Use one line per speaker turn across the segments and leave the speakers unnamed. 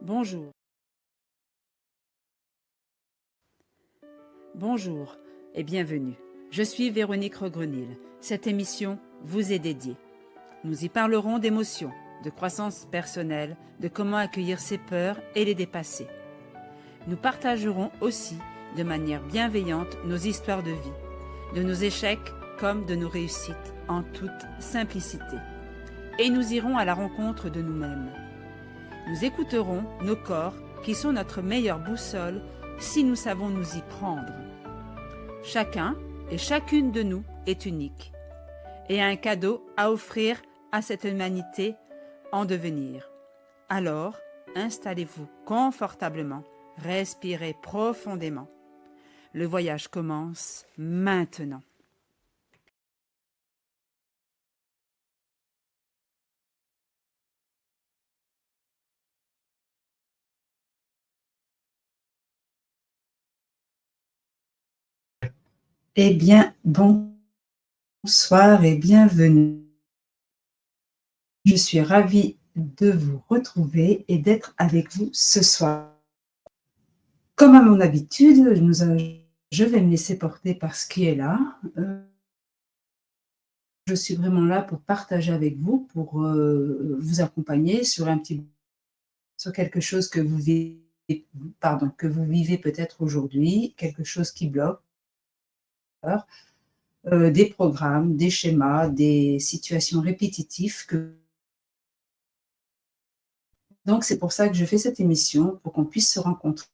Bonjour. Bonjour et bienvenue. Je suis Véronique Regrenil. Cette émission vous est dédiée. Nous y parlerons d'émotions, de croissance personnelle, de comment accueillir ses peurs et les dépasser. Nous partagerons aussi de manière bienveillante nos histoires de vie, de nos échecs comme de nos réussites, en toute simplicité. Et nous irons à la rencontre de nous-mêmes. Nous écouterons nos corps qui sont notre meilleure boussole si nous savons nous y prendre. Chacun et chacune de nous est unique et a un cadeau à offrir à cette humanité en devenir. Alors, installez-vous confortablement, respirez profondément. Le voyage commence maintenant. Eh bien, bonsoir et bienvenue. Je suis ravie de vous retrouver et d'être avec vous ce soir. Comme à mon habitude, je vais me laisser porter par ce qui est là. Je suis vraiment là pour partager avec vous, pour vous accompagner sur quelque chose que vous vivez peut-être aujourd'hui, quelque chose qui bloque, des programmes, des schémas, des situations répétitives Donc, c'est pour ça que je fais cette émission, pour qu'on puisse se rencontrer.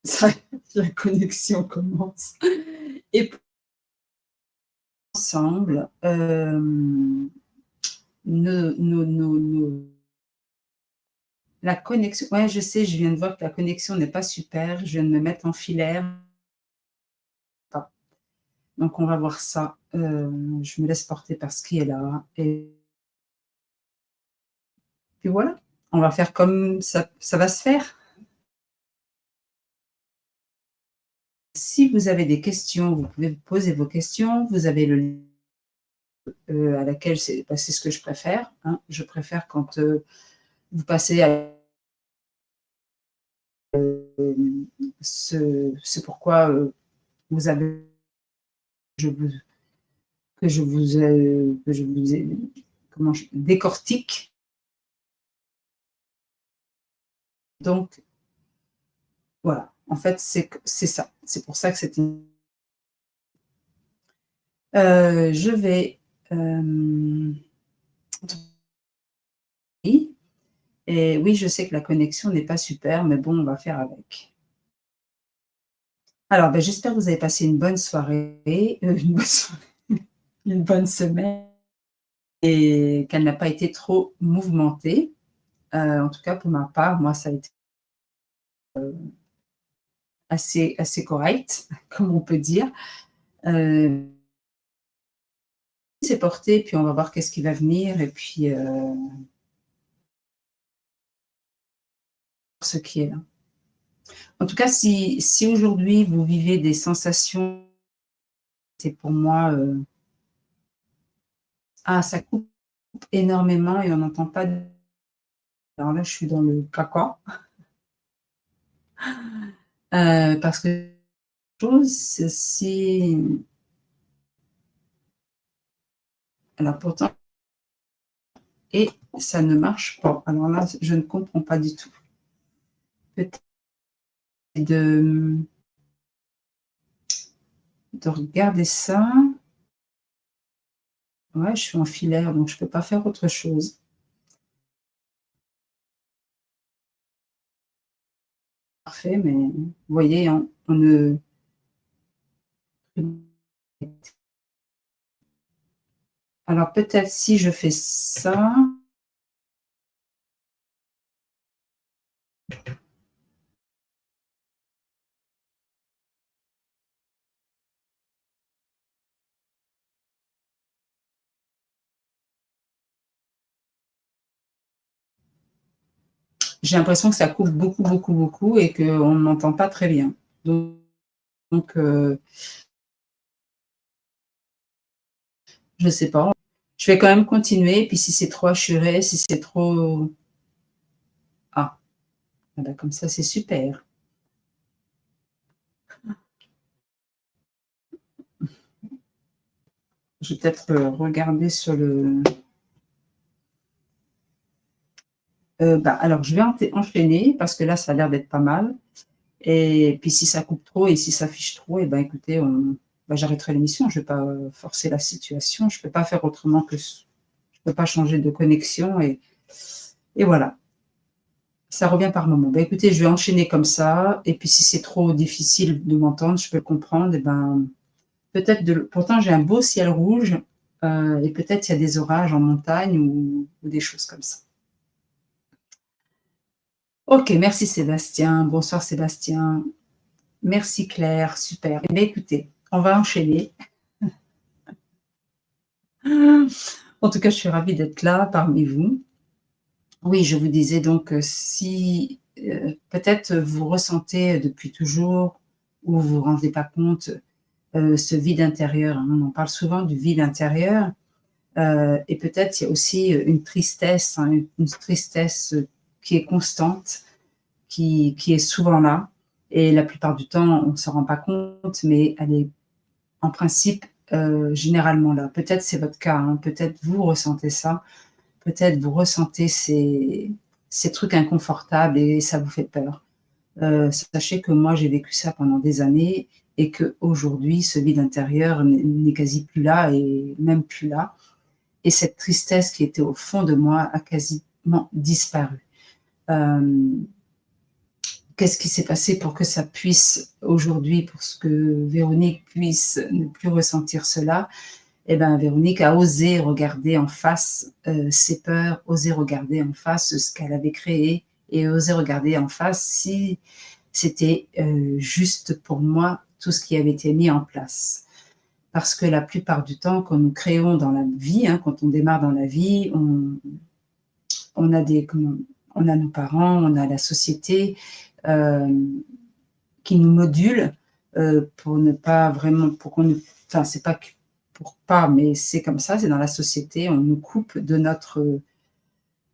Ça, la connexion commence. Et ensemble, la connexion. Ouais, je sais, je viens de voir que la connexion n'est pas super. Je viens de me mettre en filaire. Donc, on va voir ça. Je me laisse porter par ce qui est là. Et puis voilà, on va faire comme ça va se faire. Si vous avez des questions, vous pouvez poser vos questions. Vous avez le lien à laquelle c'est ce que je préfère. Hein. Je préfère quand vous passez à ce pourquoi vous avez que je vous décortique. Donc voilà, en fait c'est ça. C'est pour ça que c'est je vais et oui, je sais que la connexion n'est pas super, mais bon, on va faire avec. Alors, j'espère que vous avez passé une bonne soirée, une bonne semaine et qu'elle n'a pas été trop mouvementée. En tout cas, pour ma part, moi, ça a été assez correct, comme on peut dire. C'est porté, puis on va voir qu'est-ce qui va venir et puis ce qui est là. En tout cas, si aujourd'hui vous vivez des sensations, c'est pour moi, ça coupe énormément et on n'entend pas. Alors là, je suis dans le caca. Parce que si alors pourtant et ça ne marche pas. Alors là, je ne comprends pas du tout. Peut-être de regarder ça. Ouais, je suis en filaire, donc je ne peux pas faire autre chose. Parfait, mais vous voyez, on ne. Alors peut-être si je fais ça. J'ai l'impression que ça coupe beaucoup et qu'on ne m'entend pas très bien. Donc je ne sais pas. Je vais quand même continuer, puis si c'est trop assuré, si c'est trop ah, ah bah, comme ça, c'est super. Je vais peut-être, regarder sur le bah, alors je vais enchaîner parce que là, ça a l'air d'être pas mal et puis si ça coupe trop et si ça fiche trop et ben, écoutez, bah, j'arrêterai l'émission. Je vais pas, forcer la situation. Je peux pas faire autrement que je peux pas changer de connexion et voilà. Ça revient par moment. Bah, écoutez, je vais enchaîner comme ça et puis si c'est trop difficile de m'entendre, je peux le comprendre et ben, peut-être pourtant j'ai un beau ciel rouge, et peut-être il y a des orages en montagne ou des choses comme ça. OK, merci Sébastien. Bonsoir Sébastien. Merci Claire, super. Eh bien écoutez, on va enchaîner. En tout cas, je suis ravie d'être là parmi vous. Oui, je vous disais donc, si, peut-être vous ressentez depuis toujours ou vous vous rendez pas compte, ce vide intérieur, hein. On en parle souvent du vide intérieur, et peut-être il y a aussi, une tristesse, hein, une tristesse, qui est constante, qui est souvent là et la plupart du temps, on ne s'en rend pas compte, mais elle est en principe, généralement là. Peut-être c'est votre cas, hein, peut-être vous ressentez ça, peut-être vous ressentez ces trucs inconfortables et ça vous fait peur. Sachez que moi j'ai vécu ça pendant des années et qu'aujourd'hui ce vide intérieur n'est quasi plus là et même plus là et cette tristesse qui était au fond de moi a quasiment disparu. Hem, Qu'est-ce qui s'est passé pour que ça puisse aujourd'hui, pour ce que Véronique puisse ne plus ressentir cela? Eh ben, Véronique a osé regarder en face, ses peurs, osé regarder en face ce qu'elle avait créé et osé regarder en face si c'était, juste pour moi tout ce qui avait été mis en place. Parce que la plupart du temps, quand nous créons dans la vie, hein, quand on démarre dans la vie, on a des comment on a nos parents, on a la société, hem, qui nous module, pour ne pas vraiment pour qu'on ne enfin, c'est pas que pour pas, mais c'est comme ça, c'est dans la société, on nous coupe de notre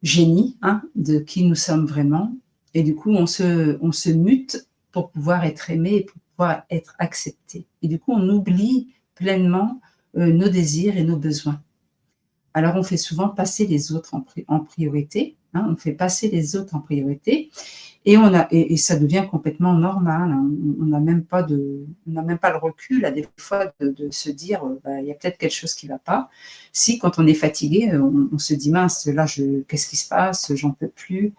génie, hein, de qui nous sommes vraiment et du coup, on se mute pour pouvoir être aimé et pour pouvoir être accepté et du coup, on oublie pleinement, nos désirs et nos besoins. Alors on fait souvent passer les autres en priorité, hein, on fait passer les autres en priorité et ça devient complètement normal, hein. On n'a même pas le recul à des fois de se dire, bah, il y a peut-être quelque chose qui ne va pas. Si quand on est fatigué, on se dit: «Mince, là qu'est-ce qui se passe? J'en peux plus»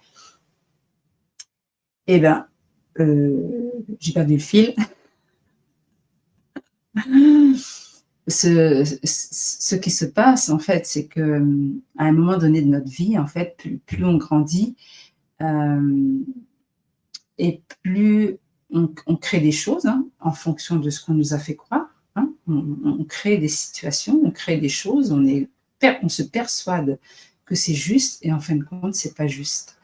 et ben, j'ai perdu le fil. Ce qui se passe en fait, c'est que, à un moment donné de notre vie, en fait, plus on grandit, hem et plus on crée des choses, hein, en fonction de ce qu'on nous a fait croire, hein. On crée des situations, on crée des choses, on se persuade que c'est juste et en fin de compte, c'est pas juste.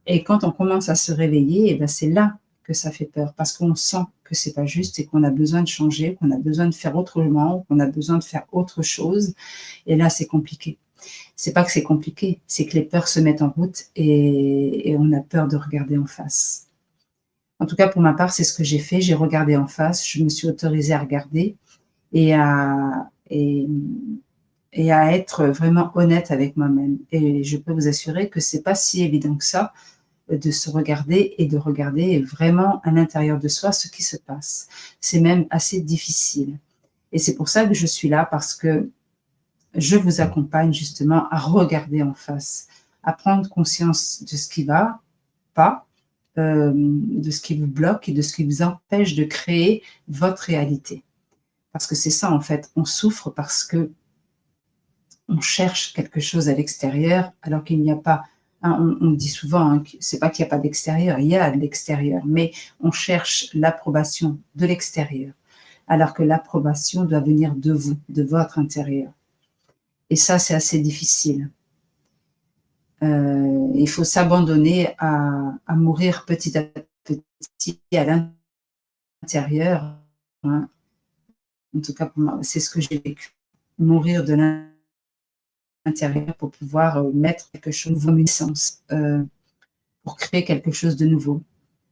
Et quand on commence à se réveiller et ben, c'est là que ça fait peur parce qu'on sent que c'est pas juste et qu'on a besoin de changer, qu'on a besoin de faire autrement, qu'on a besoin de faire autre chose et là, c'est compliqué. C'est pas que c'est compliqué, c'est que les peurs se mettent en route et on a peur de regarder en face. En tout cas, pour ma part, c'est ce que j'ai fait. J'ai regardé en face, je me suis autorisée à regarder et et à être vraiment honnête avec moi-même. Et je peux vous assurer que c'est pas si évident que ça, de se regarder et de regarder vraiment à l'intérieur de soi ce qui se passe. C'est même assez difficile. Et c'est pour ça que je suis là parce que je vous accompagne justement à regarder en face, à prendre conscience de ce qui va pas, de ce qui vous bloque et de ce qui vous empêche de créer votre réalité. Parce que c'est ça en fait, on souffre parce que on cherche quelque chose à l'extérieur alors qu'il n'y a pas. Hein, on dit souvent, hein, que c'est pas qu'il n'y a pas d'extérieur, il y a de l'extérieur, mais on cherche l'approbation de l'extérieur, alors que l'approbation doit venir de vous, de votre intérieur. Et ça, c'est assez difficile. Il faut s'abandonner à mourir petit à petit à l'intérieur, hein. En tout cas pour moi, c'est ce que j'ai vécu. Mourir de l'intérieur pour pouvoir mettre quelque chose de nouveau en naissance, pour créer quelque chose de nouveau.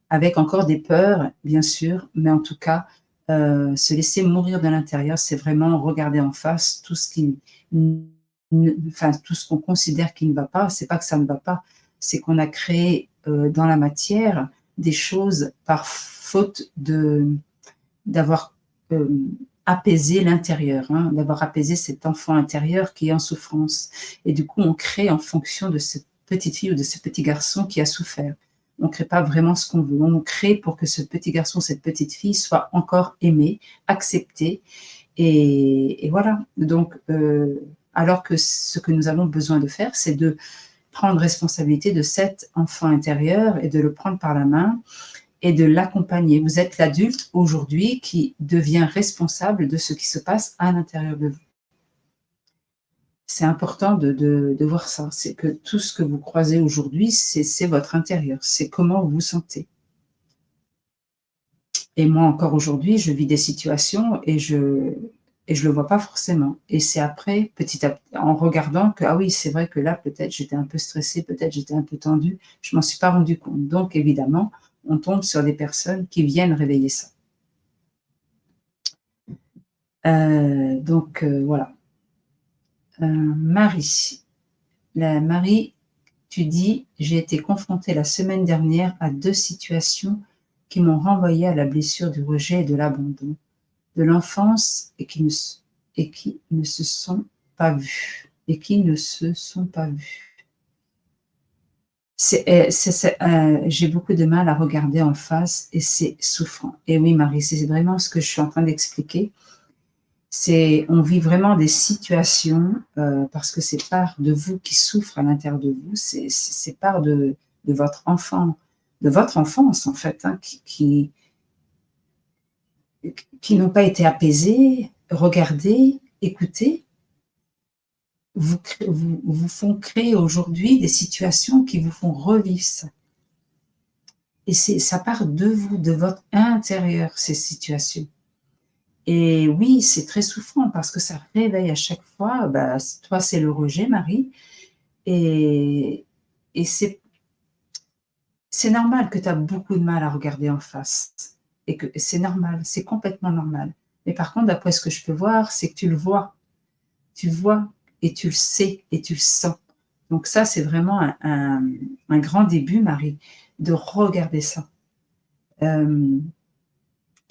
Avec encore des peurs, bien sûr, mais en tout cas, se laisser mourir de l'intérieur, c'est vraiment regarder en face tout ce qui, enfin, tout ce qu'on considère qui ne va pas. C'est pas que ça ne va pas, c'est qu'on a créé dans la matière des choses par faute d'avoir apaisé l'intérieur, hein, d'avoir apaisé cet enfant intérieur qui est en souffrance. Et du coup, on crée en fonction de cette petite fille ou de ce petit garçon qui a souffert. On ne crée pas vraiment ce qu'on veut. On crée pour que ce petit garçon, cette petite fille soit encore aimé, accepté. Et voilà. Donc, alors que ce que nous avons besoin de faire, c'est de prendre responsabilité de cet enfant intérieur et de le prendre par la main et de l'accompagner. Vous êtes l'adulte aujourd'hui qui devient responsable de ce qui se passe à l'intérieur de vous. C'est important de voir ça. C'est que tout ce que vous croisez aujourd'hui, c'est votre intérieur. C'est comment vous vous sentez. Et moi, encore aujourd'hui, je vis des situations et je le vois pas forcément. Et c'est après, petit à petit, en regardant que, ah oui, c'est vrai que là, peut-être j'étais un peu stressée, peut-être j'étais un peu tendue, je m'en suis pas rendu compte. Donc, évidemment, on tombe sur des personnes qui viennent réveiller ça. Donc, voilà. Marie. Marie, tu dis, j'ai été confrontée la semaine dernière à 2 situations qui m'ont renvoyée à la blessure du rejet et de l'abandon de l'enfance et qui ne se sont pas vues. Et qui ne se sont pas vues. J'ai beaucoup de mal à regarder en face et c'est souffrant. Et oui, Marie, c'est vraiment ce que je suis en train d'expliquer. On vit vraiment des situations parce que c'est part de vous qui souffre à l'intérieur de vous, c'est part de votre enfant, de votre enfance en fait, hein, qui n'ont pas été apaisées, regardées, écoutées, vous font créer aujourd'hui des situations qui vous font revivre ça. Et ça part de vous, de votre intérieur, ces situations. Et oui, c'est très souffrant parce que ça réveille à chaque fois, bah, toi, c'est le rejet, Marie, et c'est normal que tu as beaucoup de mal à regarder en face et que c'est normal, c'est complètement normal. Mais par contre, d'après ce que je peux voir, c'est que tu le vois. Tu le vois et tu le sais et tu le sens. Donc ça, c'est vraiment un grand début, Marie, de regarder ça.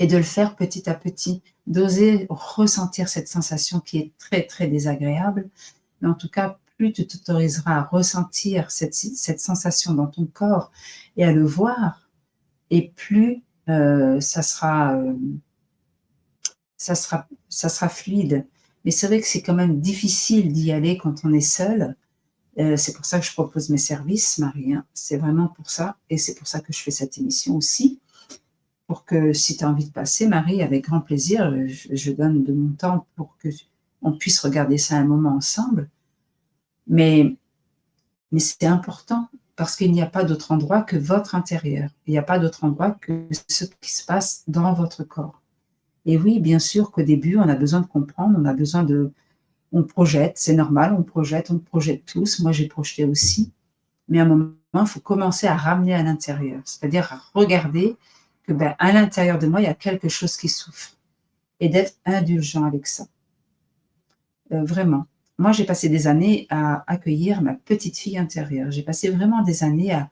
Et de le faire petit à petit, d'oser ressentir cette sensation qui est très, très désagréable. Mais en tout cas, plus tu t'autoriseras à ressentir cette sensation dans ton corps et à le voir, et plus ça sera fluide. Mais c'est vrai que c'est quand même difficile d'y aller quand on est seul. C'est pour ça que je propose mes services, Marie, hein. C'est vraiment pour ça, et c'est pour ça que je fais cette émission aussi. Pour que si tu as envie de passer, Marie, avec grand plaisir, je donne de mon temps pour qu'on puisse regarder ça un moment ensemble. Mais c'est important parce qu'il n'y a pas d'autre endroit que votre intérieur. Il n'y a pas d'autre endroit que ce qui se passe dans votre corps. Et oui, bien sûr qu'au début, on a besoin de comprendre, on a besoin on projette, c'est normal, on projette tous. Moi, j'ai projeté aussi. Mais à un moment, il faut commencer à ramener à l'intérieur, c'est-à-dire à regarder que à l'intérieur de moi, il y a quelque chose qui souffre et d'être indulgent avec ça. Vraiment. Moi, j'ai passé des années à accueillir ma petite fille intérieure. J'ai passé vraiment des années à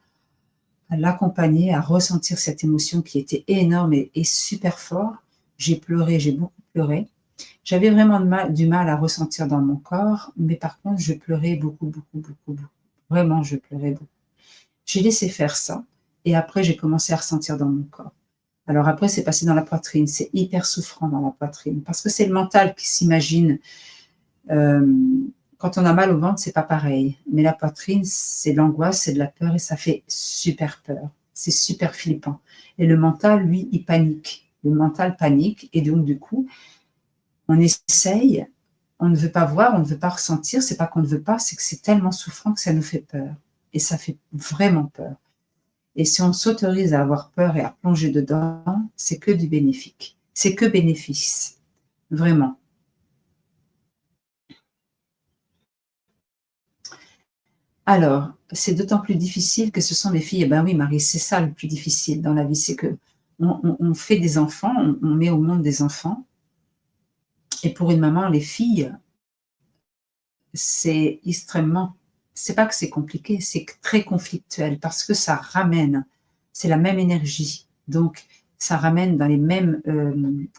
l'accompagner, à ressentir cette émotion qui était énorme et super fort. J'ai pleuré, j'ai beaucoup pleuré. J'avais vraiment du mal à ressentir dans mon corps, mais par contre, je pleurais beaucoup, beaucoup, beaucoup, beaucoup. Vraiment, je pleurais beaucoup. J'ai laissé faire ça et après, j'ai commencé à ressentir dans mon corps. Alors après, c'est passé dans la poitrine. C'est hyper souffrant dans la poitrine parce que c'est le mental qui s'imagine. Quand on a mal au ventre, c'est pas pareil. Mais la poitrine, c'est de l'angoisse, c'est de la peur et ça fait super peur. C'est super flippant. Et le mental, lui, il panique. Le mental panique et donc du coup, on essaye, on ne veut pas voir, on ne veut pas ressentir. C'est pas qu'on ne veut pas, c'est que c'est tellement souffrant que ça nous fait peur. Et ça fait vraiment peur. Et si on s'autorise à avoir peur et à plonger dedans, c'est que du bénéfique. C'est que bénéfice. Vraiment. Alors, c'est d'autant plus difficile que ce sont des filles. Eh ben oui, Marie, c'est ça le plus difficile dans la vie, c'est que on fait des enfants, on met au monde des enfants, et pour une maman, les filles, c'est extrêmement, c'est pas que c'est compliqué, c'est très conflictuel parce que ça ramène, c'est la même énergie. Donc, ça ramène dans les mêmes,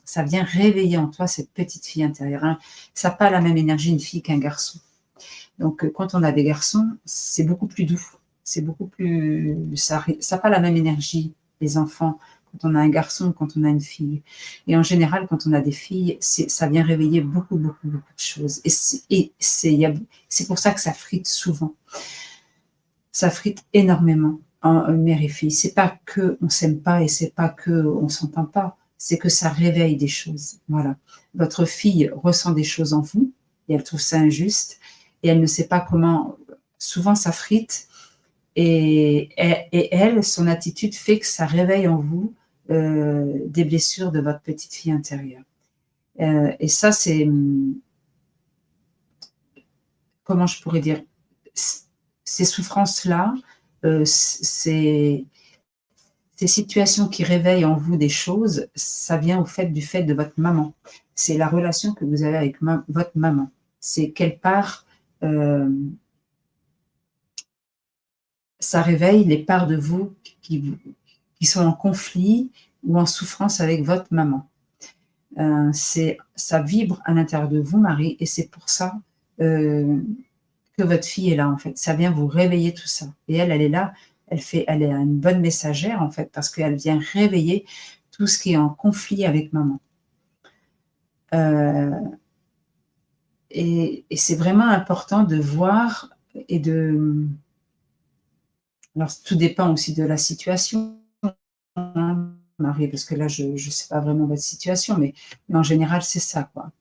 ça vient réveiller en toi cette petite fille intérieure, hein. Ça n'a pas la même énergie une fille qu'un garçon. Donc, quand on a des garçons, c'est beaucoup plus doux. C'est beaucoup plus, ça n'a pas la même énergie, les enfants, quand on a un garçon, quand on a une fille. Et en général, quand on a des filles, ça vient réveiller beaucoup, beaucoup, beaucoup de choses. C'est pour ça que ça frite souvent. Ça frite énormément en mère et fille. C'est pas que on s'aime pas et c'est pas que on s'entend pas. C'est que ça réveille des choses. Voilà. Votre fille ressent des choses en vous et elle trouve ça injuste et elle ne sait pas comment. Souvent, ça frite et elle, son attitude fait que ça réveille en vous des blessures de votre petite fille intérieure. Et ça, c'est, comment je pourrais dire, ces souffrances-là, ces situations qui réveillent en vous des choses, ça vient du fait de votre maman. C'est la relation que vous avez avec votre maman. C'est quelque part, euh, ça réveille les parts de vous qui sont en conflit ou en souffrance avec votre maman. Ça vibre à l'intérieur de vous, Marie, et c'est pour ça euh, que votre fille est là, en fait. Ça vient vous réveiller tout ça. Et elle est là, elle est une bonne messagère, en fait, parce qu'elle vient réveiller tout ce qui est en conflit avec maman. Euh, et c'est vraiment important de voir et de... Alors, tout dépend aussi de la situation, hein, Marie, parce que là, je ne sais pas vraiment votre situation, mais en général, c'est ça, quoi.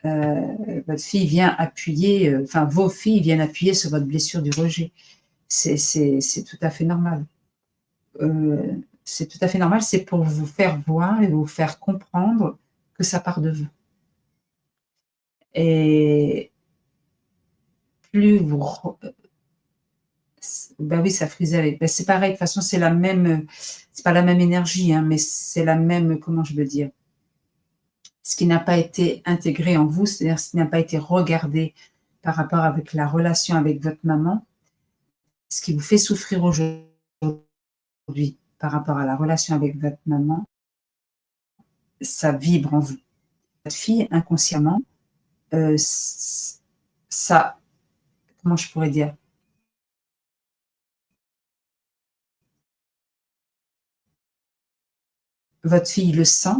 Votre fille vient appuyer, enfin, vos filles viennent appuyer sur votre blessure du rejet. C'est tout à fait normal. C'est tout à fait normal, c'est pour vous faire voir et vous faire comprendre que ça part de vous. Et plus vous, ben oui, ça frisait avec. Ben c'est pareil, de toute façon, c'est la même, c'est pas la même énergie, hein, mais c'est la même, comment je veux dire, ce qui n'a pas été intégré en vous, c'est-à-dire ce qui n'a pas été regardé par rapport avec la relation avec votre maman, ce qui vous fait souffrir aujourd'hui par rapport à la relation avec votre maman, ça vibre en vous. Votre fille, inconsciemment, ça, comment je pourrais dire, votre fille le sent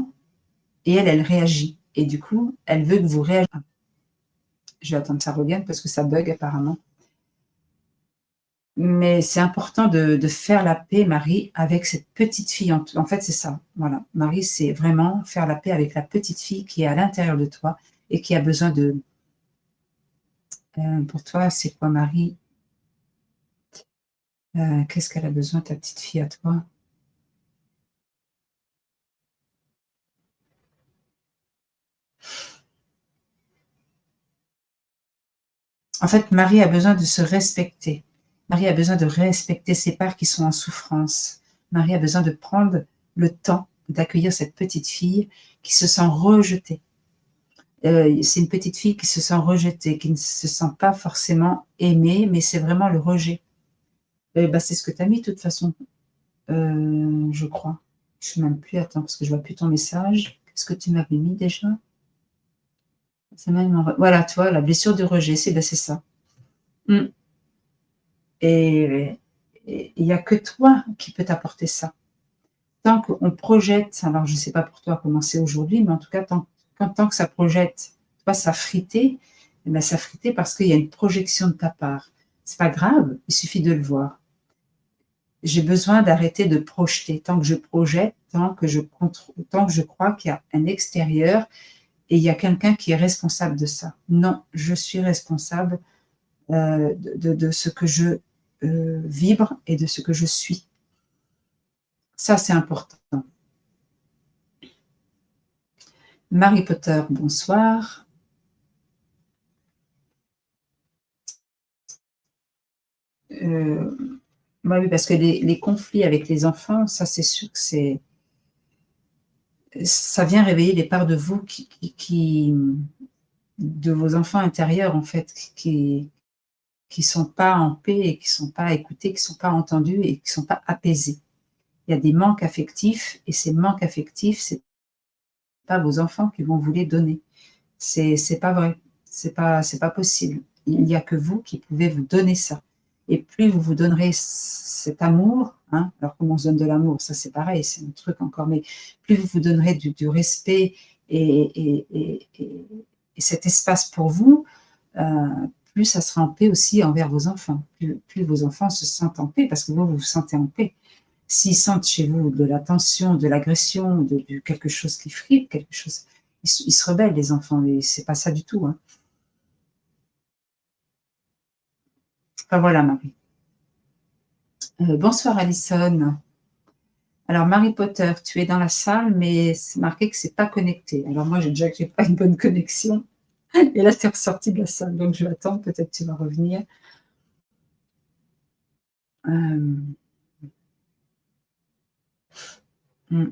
et elle réagit. Et du coup, elle veut que vous réagissiez. Je vais attendre que ça revienne parce que ça bug apparemment. Mais c'est important de faire la paix, Marie, avec cette petite fille. En fait, c'est ça. Voilà. Marie, c'est vraiment faire la paix avec la petite fille qui est à l'intérieur de toi et qui a besoin de... pour toi, c'est quoi, Marie? Qu'est-ce qu'elle a besoin, ta petite fille, à toi? En fait, Marie a besoin de se respecter. Marie a besoin de respecter ses parts qui sont en souffrance. Marie a besoin de prendre le temps d'accueillir cette petite fille qui se sent rejetée. C'est une petite fille qui se sent rejetée, qui ne se sent pas forcément aimée, mais c'est vraiment le rejet. Bah, c'est ce que tu as mis de toute façon, je crois. Je ne sais même plus, attends, parce que je ne vois plus ton message. Qu'est-ce que tu m'avais mis déjà? Voilà, tu vois, la blessure du rejet, c'est ça. Mm. Et il n'y a que toi qui peux t'apporter ça. Tant qu'on projette, alors je ne sais pas pour toi comment c'est aujourd'hui, mais en tout cas, tant que ça projette, toi, ça fritait, eh ben, ça fritait parce qu'il y a une projection de ta part. C'est pas grave, il suffit de le voir. J'ai besoin d'arrêter de projeter. Tant que je projette, tant que je crois qu'il y a un extérieur et il y a quelqu'un qui est responsable de ça. Non, je suis responsable de ce que je vibre et de ce que je suis. Ça, c'est important. Marie Potter, bonsoir. bah, oui, parce que les conflits avec les enfants, ça c'est sûr que ça vient réveiller les parts de vous qui de vos enfants intérieurs en fait, qui sont pas en paix et qui sont pas écoutés, qui sont pas entendus et qui sont pas apaisés. Il y a des manques affectifs et ces manques affectifs, c'est pas vos enfants qui vont vous les donner. C'est pas vrai. C'est pas possible. Il n'y a que vous qui pouvez vous donner ça. Et plus vous vous donnerez cet amour, hein, alors comment on se donne de l'amour, ça c'est pareil, c'est un truc encore, mais plus vous vous donnerez du respect et cet espace pour vous, plus ça sera en paix aussi envers vos enfants. Plus vos enfants se sentent en paix parce que vous vous sentez en paix. S'ils sentent chez vous de la tension, de l'agression, de quelque chose qui fripe, quelque chose, ils se rebellent les enfants, et c'est pas ça du tout, hein. Enfin voilà Marie. Bonsoir Alison. Alors Marie Potter, tu es dans la salle, mais c'est marqué que c'est pas connecté. Alors moi j'ai déjà que j'ai pas une bonne connexion. Et là tu es ressortie de la salle, donc je vais attendre, peut-être tu vas revenir. Euh, hmm.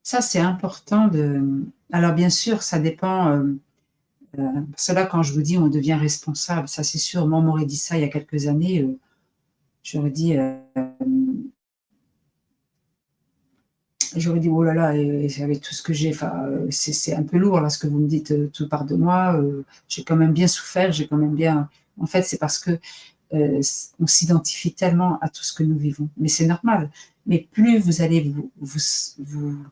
Ça c'est important de. Alors bien sûr, ça dépend. Parce que là, quand je vous dis on devient responsable, ça c'est sûr. Moi, on m'aurait dit ça il y a quelques années, j'aurais dit, j'aurais dit oh là là, et avec tout ce que j'ai, enfin, c'est un peu lourd là ce que vous me dites, tout part de moi. J'ai quand même bien souffert, j'ai quand même bien. En fait, c'est parce que on s'identifie tellement à tout ce que nous vivons, mais c'est normal. Mais plus vous allez vous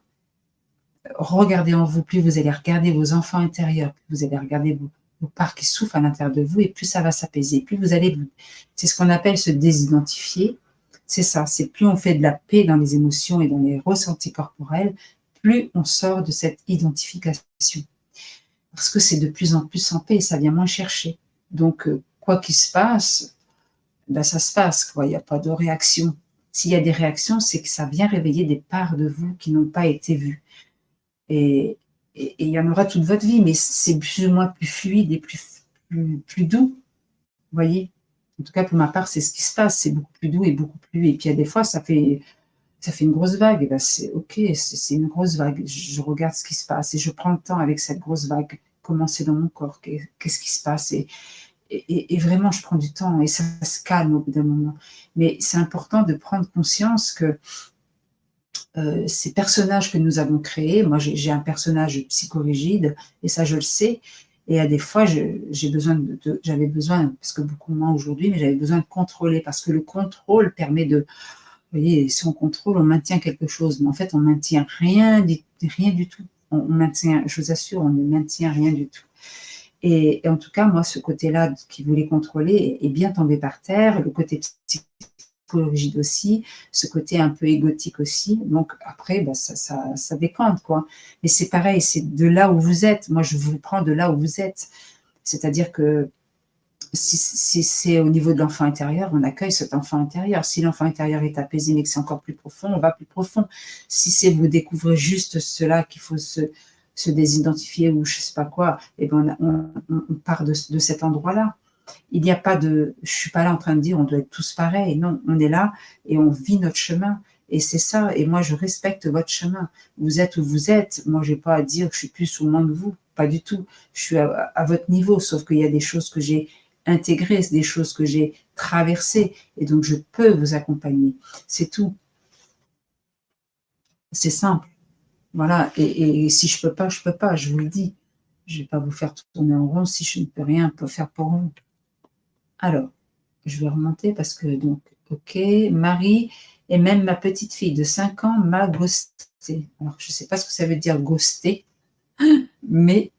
regarder en vous, plus vous allez regarder vos enfants intérieurs, plus vous allez regarder vos parts qui souffrent à l'intérieur de vous, et plus ça va s'apaiser. Plus vous allez, c'est ce qu'on appelle se désidentifier. C'est ça, c'est plus on fait de la paix dans les émotions et dans les ressentis corporels, plus on sort de cette identification. Parce que c'est de plus en plus en paix et ça vient moins chercher. Donc, quoi qu'il se passe, ben ça se passe, quoi. Il n'y a pas de réaction. S'il y a des réactions, c'est que ça vient réveiller des parts de vous qui n'ont pas été vues. Et il y en aura toute votre vie, mais c'est plus ou moins plus fluide et plus doux, vous voyez? En tout cas, pour ma part, c'est ce qui se passe, c'est beaucoup plus doux et beaucoup plus, et puis il y a des fois, ça fait une grosse vague, et ben c'est OK, c'est une grosse vague. Je regarde ce qui se passe et je prends le temps avec cette grosse vague, comment c'est dans mon corps, qu'est-ce qui se passe, et vraiment je prends du temps et ça se calme au bout d'un moment. Mais c'est important de prendre conscience que ces personnages que nous avons créés, moi j'ai un personnage psychorigide et ça je le sais, et à des fois j'ai besoin j'avais besoin, parce que beaucoup moins aujourd'hui, mais j'avais besoin de contrôler parce que le contrôle permet de, vous voyez, si on contrôle, on maintient quelque chose, mais en fait on maintient rien du tout. On maintient, je vous assure, on ne maintient rien du tout. Et en tout cas, moi, ce côté-là qui voulait contrôler est bien tombé par terre. Le côté psychorigide aussi, ce côté un peu égotique aussi. Donc après, bah, ça décante, quoi. Mais c'est pareil, c'est de là où vous êtes. Moi, je vous prends de là où vous êtes. C'est-à-dire que si c'est au niveau de l'enfant intérieur, on accueille cet enfant intérieur. Si l'enfant intérieur est apaisé, mais que c'est encore plus profond, on va plus profond. Si c'est vous découvrez juste cela qu'il faut se désidentifier ou je sais pas quoi, et ben on part de cet endroit-là. Il n'y a pas de, je suis pas là en train de dire on doit être tous pareils. Non, on est là et on vit notre chemin. Et c'est ça. Et moi, je respecte votre chemin. Vous êtes où vous êtes. Moi, j'ai pas à dire que je suis plus ou moins que vous. Pas du tout. Je suis à votre niveau. Sauf qu'il y a des choses que j'ai intégrées, des choses que j'ai traversées. Et donc, je peux vous accompagner. C'est tout. C'est simple. Voilà. Et si je peux pas, je peux pas. Je vous le dis. Je vais pas vous faire tourner en rond si je ne peux rien faire pour vous. Alors, je vais remonter parce que donc, OK, Marie et même ma petite fille de 5 ans m'a ghosté. Alors, je ne sais pas ce que ça veut dire ghoster, mais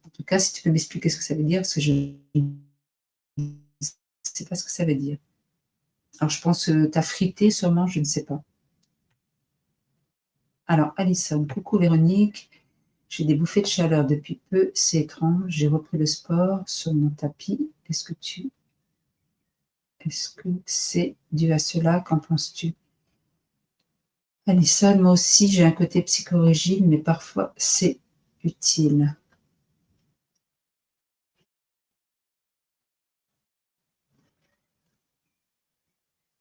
en tout cas, si tu peux m'expliquer ce que ça veut dire, parce que je ne sais pas ce que ça veut dire. Alors, je pense que tu as frité sûrement, je ne sais pas. Alors, Alison, coucou Véronique, j'ai des bouffées de chaleur depuis peu, c'est étrange, j'ai repris le sport sur mon tapis. Est-ce que c'est dû à cela? Qu'en penses-tu? Alison, moi aussi j'ai un côté psychorigide, mais parfois c'est utile.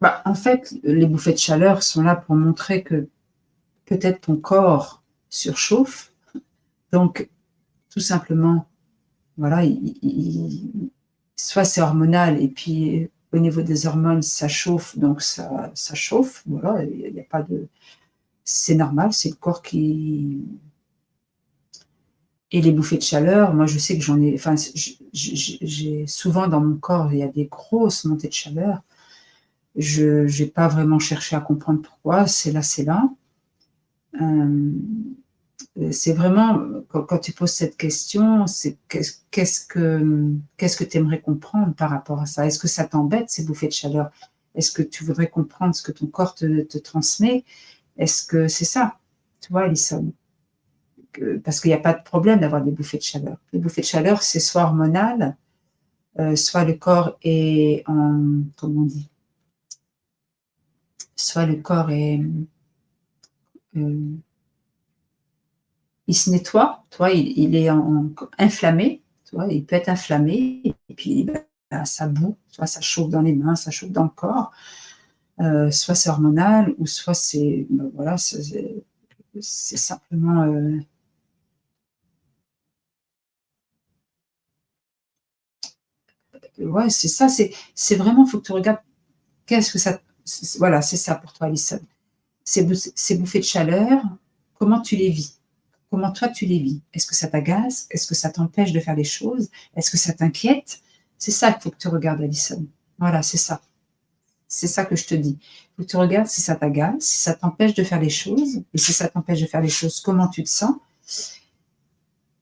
Bah, en fait, les bouffées de chaleur sont là pour montrer que peut-être ton corps surchauffe. Donc, tout simplement, voilà, soit c'est hormonal et puis au niveau des hormones, ça chauffe, donc ça chauffe. Voilà, il y a pas de c'est normal, c'est le corps qui et les bouffées de chaleur, moi je sais que j'en ai enfin, j'ai souvent dans mon corps, il y a des grosses montées de chaleur. Je n'ai pas vraiment cherché à comprendre pourquoi, c'est là, c'est là. Hem, c'est vraiment, quand tu poses cette question, c'est qu'est-ce que tu aimerais comprendre par rapport à ça? Est-ce que ça t'embête ces bouffées de chaleur? Est-ce que tu voudrais comprendre ce que ton corps te transmet? Est-ce que c'est ça? Tu vois, Alison? Parce qu'il y a pas de problème d'avoir des bouffées de chaleur. Les bouffées de chaleur, c'est soit hormonal, soit le corps est en comment on dit? Soit le corps est, hem il se nettoie, tu vois? Il est inflammé, tu vois? Il peut être inflammé et puis, bah, ça bout, tu vois? Ça chauffe dans les mains, ça chauffe dans le corps, soit c'est hormonal ou soit c'est, bah, voilà, c'est simplement, ouais, c'est ça, c'est vraiment, faut que tu regardes qu'est-ce que ça voilà, c'est ça pour toi, Alison. Ces bouffées de chaleur, comment tu les vis? Comment toi tu les vis? Est-ce que ça t'agace? Est-ce que ça t'empêche de faire les choses? Est-ce que ça t'inquiète? C'est ça qu'il faut que tu regardes, Alison. Voilà, c'est ça. C'est ça que je te dis. Il faut que tu regardes si ça t'agace, si ça t'empêche de faire les choses et si ça t'empêche de faire les choses, comment tu te sens?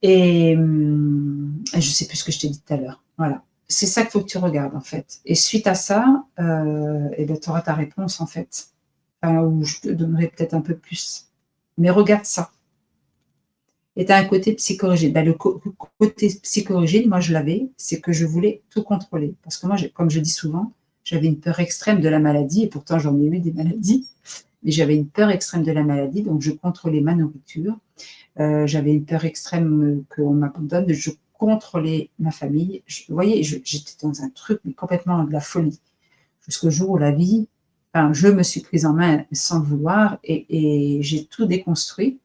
Et je sais plus ce que je t'ai dit tout à l'heure. Voilà. C'est ça qu'il faut que tu regardes, en fait. Et suite à ça, et ben, tu auras ta réponse, en fait. Enfin, ou je te donnerai peut-être un peu plus. Mais regarde ça. Et tu as un côté psychorigide. Bah, le côté psychorigide, moi je l'avais, c'est que je voulais tout contrôler. Parce que moi, comme je dis souvent, j'avais une peur extrême de la maladie et pourtant j'en ai eu des maladies, mais j'avais une peur extrême de la maladie, donc je contrôlais ma nourriture. J'avais une peur extrême, qu'on m'abandonne, je contrôlais ma famille. Vous voyez, j'étais dans un truc, mais complètement de la folie. Jusqu'au jour où la vie, enfin, je me suis prise en main sans le vouloir et j'ai tout déconstruit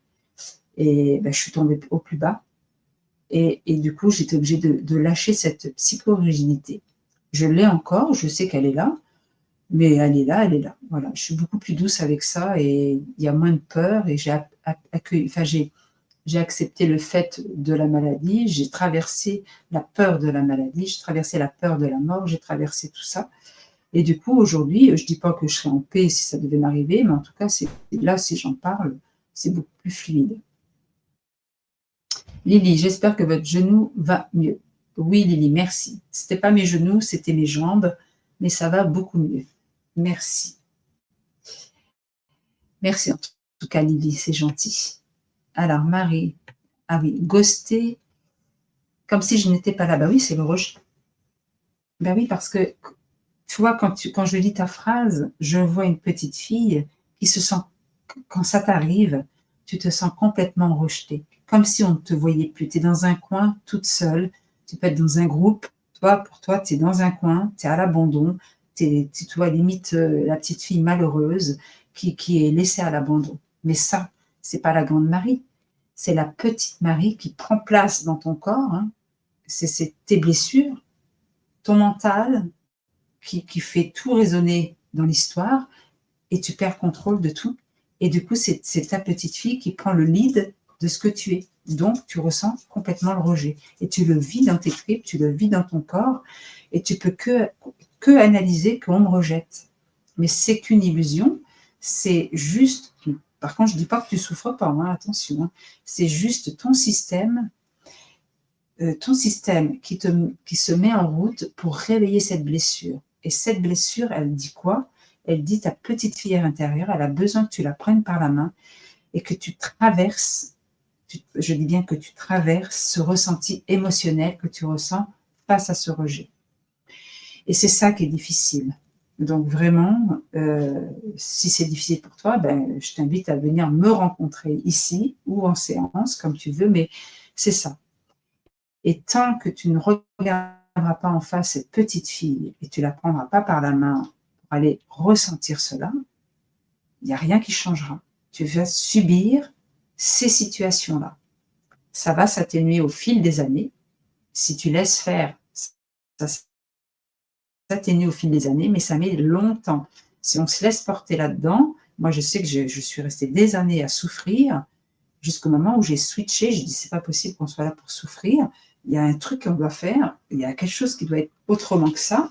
et bah, je suis tombée au plus bas et du coup, j'étais obligée de lâcher cette psychorigidité. Je l'ai encore, je sais qu'elle est là, mais elle est là, elle est là. Voilà, je suis beaucoup plus douce avec ça et il y a moins de peur et j'ai accueilli, enfin, j'ai accepté le fait de la maladie, j'ai traversé la peur de la maladie, j'ai traversé la peur de la mort, j'ai traversé tout ça et du coup, aujourd'hui, je dis pas que je serais en paix si ça devait m'arriver, mais en tout cas, c'est là, si j'en parle, c'est beaucoup plus fluide. Lily, j'espère que votre genou va mieux. Oui, Lily, merci. C'était pas mes genoux, c'était mes jambes, mais ça va beaucoup mieux. Merci. Merci en tout cas, Lily, c'est gentil. Alors, Marie, ah oui, ghoster, comme si je n'étais pas là. Bah oui, c'est le rejet. Bah oui, parce que, tu vois, quand je lis ta phrase, je vois une petite fille qui se sent, quand ça t'arrive, tu te sens complètement rejetée, comme si on ne te voyait plus. Tu es dans un coin, toute seule, tu peux être dans un groupe, toi, pour toi, tu es dans un coin, tu es à l'abandon, tu vois, limite, la petite fille malheureuse qui est laissée à l'abandon. Mais ça, c'est pas la grande Marie, c'est la petite Marie qui prend place dans ton corps, hein. C'est tes blessures, ton mental qui fait tout résonner dans l'histoire et tu perds contrôle de tout. Et du coup, c'est ta petite fille qui prend le lead de ce que tu es. Donc, tu ressens complètement le rejet. Et tu le vis dans tes tripes, tu le vis dans ton corps, et tu peux que analyser qu'on me rejette. Mais c'est qu'une illusion, c'est juste, par contre, je ne dis pas que tu souffres pas, hein, attention, hein, c'est juste ton système qui se met en route pour réveiller cette blessure. Et cette blessure, elle dit quoi? Elle dit ta petite fille à l'intérieur, elle a besoin que tu la prennes par la main et que tu traverses, je dis bien que tu traverses ce ressenti émotionnel que tu ressens face à ce rejet. Et c'est ça qui est difficile. Donc vraiment, si c'est difficile pour toi, ben, je t'invite à venir me rencontrer ici ou en séance, comme tu veux, mais c'est ça. Et tant que tu ne regarderas pas en face cette petite fille et tu la prendras pas par la main pour aller ressentir cela, il n'y a rien qui changera. Tu vas subir ces situations-là. Ça va s'atténuer au fil des années. Si tu laisses faire, ça s'atténue au fil des années, mais ça met longtemps. Si on se laisse porter là-dedans, moi je sais que je suis restée des années à souffrir, jusqu'au moment où j'ai switché, j'ai dit: «C'est pas possible qu'on soit là pour souffrir, il y a un truc qu'on doit faire, il y a quelque chose qui doit être autrement que ça»,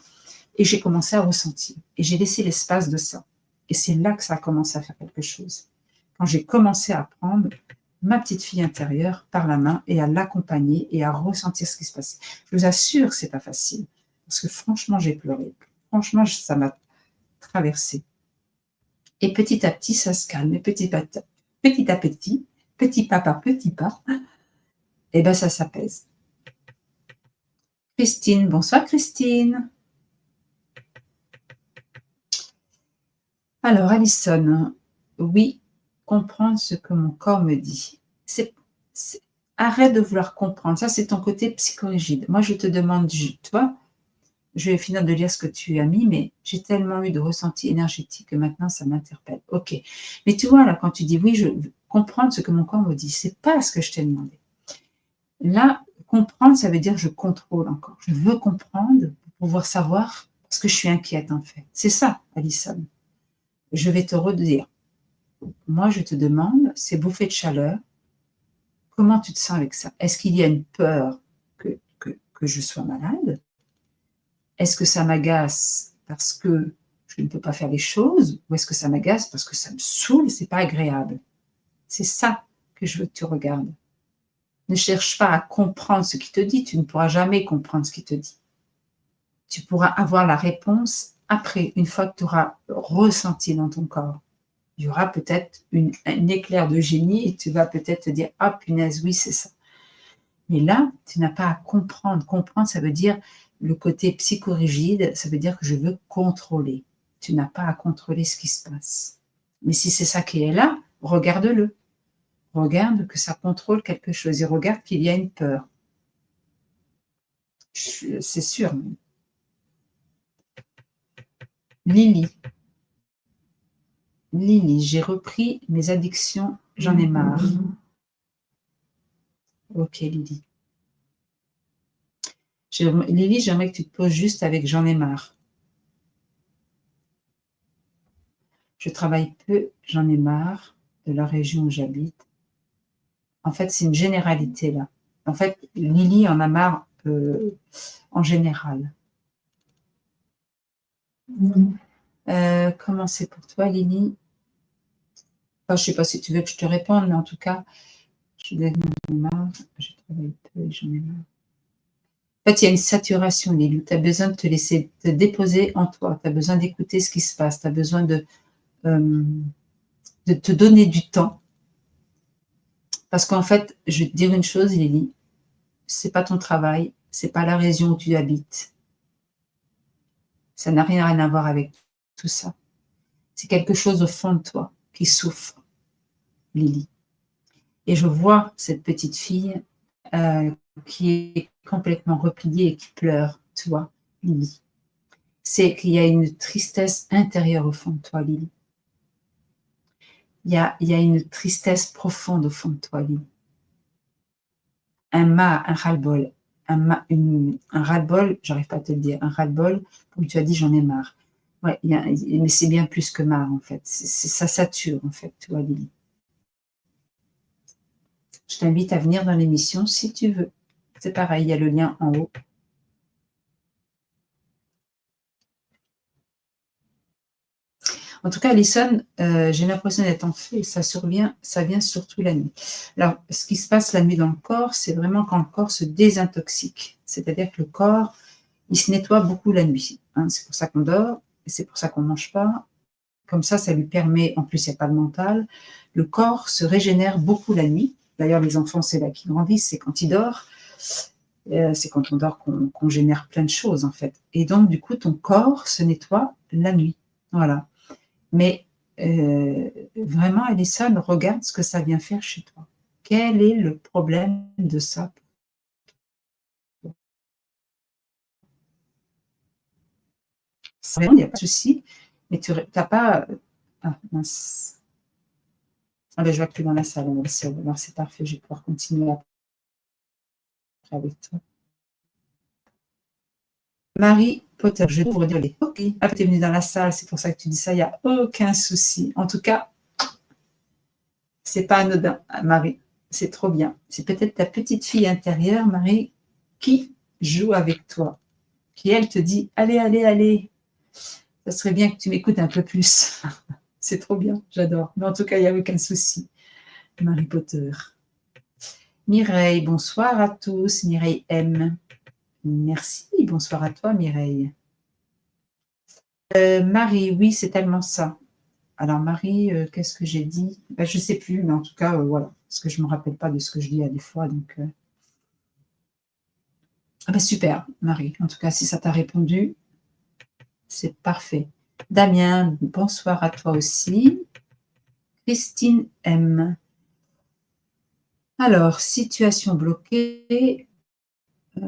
et j'ai commencé à ressentir et j'ai laissé l'espace de ça, et c'est là que ça a commencé à faire quelque chose. Quand j'ai commencé à prendre ma petite fille intérieure par la main et à l'accompagner et à ressentir ce qui se passait. Je vous assure que c'est pas facile parce que franchement, j'ai pleuré. Franchement, ça m'a traversée, et petit à petit, ça se calme, et petit à petit, petit pas par petit pas, et ben ça s'apaise. Christine, bonsoir Christine. Alors Alison, oui, comprendre ce que mon corps me dit. Arrête de vouloir comprendre, ça c'est ton côté psychorigide. Moi je te demande, toi, je vais finir de lire ce que tu as mis, mais j'ai tellement eu de ressentis énergétiques que maintenant ça m'interpelle. Ok, mais tu vois là, quand tu dis oui, je veux comprendre ce que mon corps me dit, c'est pas ce que je t'ai demandé. Là, comprendre, ça veut dire je contrôle encore. Je veux comprendre pour pouvoir savoir parce que je suis inquiète en fait. C'est ça, Alison. Je vais te redire. Moi, je te demande, ces bouffées de chaleur, comment tu te sens avec ça? Est-ce qu'il y a une peur que je sois malade? Est-ce que ça m'agace parce que je ne peux pas faire les choses? Ou est-ce que ça m'agace parce que ça me saoule, c'est pas agréable? C'est ça que je veux que tu regardes. Ne cherche pas à comprendre ce qu'il te dit, tu ne pourras jamais comprendre ce qu'il te dit. Tu pourras avoir la réponse après, une fois que tu auras ressenti dans ton corps. Il y aura peut-être un éclair de génie et tu vas peut-être te dire « Ah punaise, oui, c'est ça ». Mais là, tu n'as pas à comprendre. Comprendre, ça veut dire le côté psychorigide, ça veut dire que je veux contrôler. Tu n'as pas à contrôler ce qui se passe. Mais si c'est ça qui est là, regarde-le. Regarde que ça contrôle quelque chose et regarde qu'il y a une peur. C'est sûr. Lily, j'ai repris mes addictions, j'en ai marre. Ok, Lily. Lily, j'aimerais que tu te poses juste avec j'en ai marre. Je travaille peu, j'en ai marre de la région où j'habite. En fait, c'est une généralité là. En fait, Lily en a marre en général. Comment c'est pour toi, Lily? Enfin, je ne sais pas si tu veux que je te réponde, mais en tout cas, j'en ai marre, je travaille peu, j'en ai marre. En fait, il y a une saturation, Lily. Tu as besoin de te laisser te déposer en toi. Tu as besoin d'écouter ce qui se passe. Tu as besoin de te donner du temps. Parce qu'en fait, je vais te dire une chose, Lily, c'est pas ton travail, c'est pas la région où tu habites. Ça n'a rien à voir avec tout ça. C'est quelque chose au fond de toi qui souffre, Lily. Et je vois cette petite fille qui est complètement repliée et qui pleure, tu vois, Lily. C'est qu'il y a une tristesse intérieure au fond de toi, Lily. Il y a une tristesse profonde au fond de toi, Lily. Un ras-le-bol. Un ras-le-bol, j'arrive pas à te le dire, un ras-le-bol, comme tu as dit, j'en ai marre. Ouais, mais c'est bien plus que marre, en fait. Ça sature, en fait, tu vois, Lily. Je t'invite à venir dans l'émission si tu veux. C'est pareil, il y a le lien en haut. En tout cas, Alison, j'ai l'impression d'être en feu. Ça vient surtout la nuit. Alors, ce qui se passe la nuit dans le corps, c'est vraiment quand le corps se désintoxique. C'est-à-dire que le corps, il se nettoie beaucoup la nuit. Hein. C'est pour ça qu'on dort, et c'est pour ça qu'on ne mange pas. Comme ça lui permet, en plus il n'y a pas de mental, le corps se régénère beaucoup la nuit. D'ailleurs, les enfants, c'est là qu'ils grandissent, c'est quand ils dorment. C'est quand on dort qu'on génère plein de choses, en fait. Et donc, du coup, ton corps se nettoie la nuit. Voilà. Mais vraiment, Alison, regarde ce que ça vient faire chez toi. Quel est le problème de ça? Il n'y a pas de souci. Mais tu n'as pas... Ah, mince. Ah ben, je vois que tu es dans la salle, alors c'est parfait, je vais pouvoir continuer après avec toi. Marie Potter, je t'ouvre désolé. Ok, ah, tu es venue dans la salle, c'est pour ça que tu dis ça, il n'y a aucun souci. En tout cas, c'est pas anodin, Marie, c'est trop bien. C'est peut-être ta petite fille intérieure, Marie, qui joue avec toi, qui elle te dit, allez, allez, allez, ça serait bien que tu m'écoutes un peu plus. C'est trop bien, j'adore. Mais en tout cas, il n'y a aucun souci. Marie Potter. Mireille, bonsoir à tous. Mireille M. Merci, bonsoir à toi, Mireille. Marie, oui, c'est tellement ça. Alors, Marie, qu'est-ce que j'ai dit? Ben, je ne sais plus, mais en tout cas, voilà. Parce que je ne me rappelle pas de ce que je dis à des fois. Donc, ah ben, super, Marie. En tout cas, si ça t'a répondu, c'est parfait. Damien, bonsoir à toi aussi. Christine M. Alors, situation bloquée.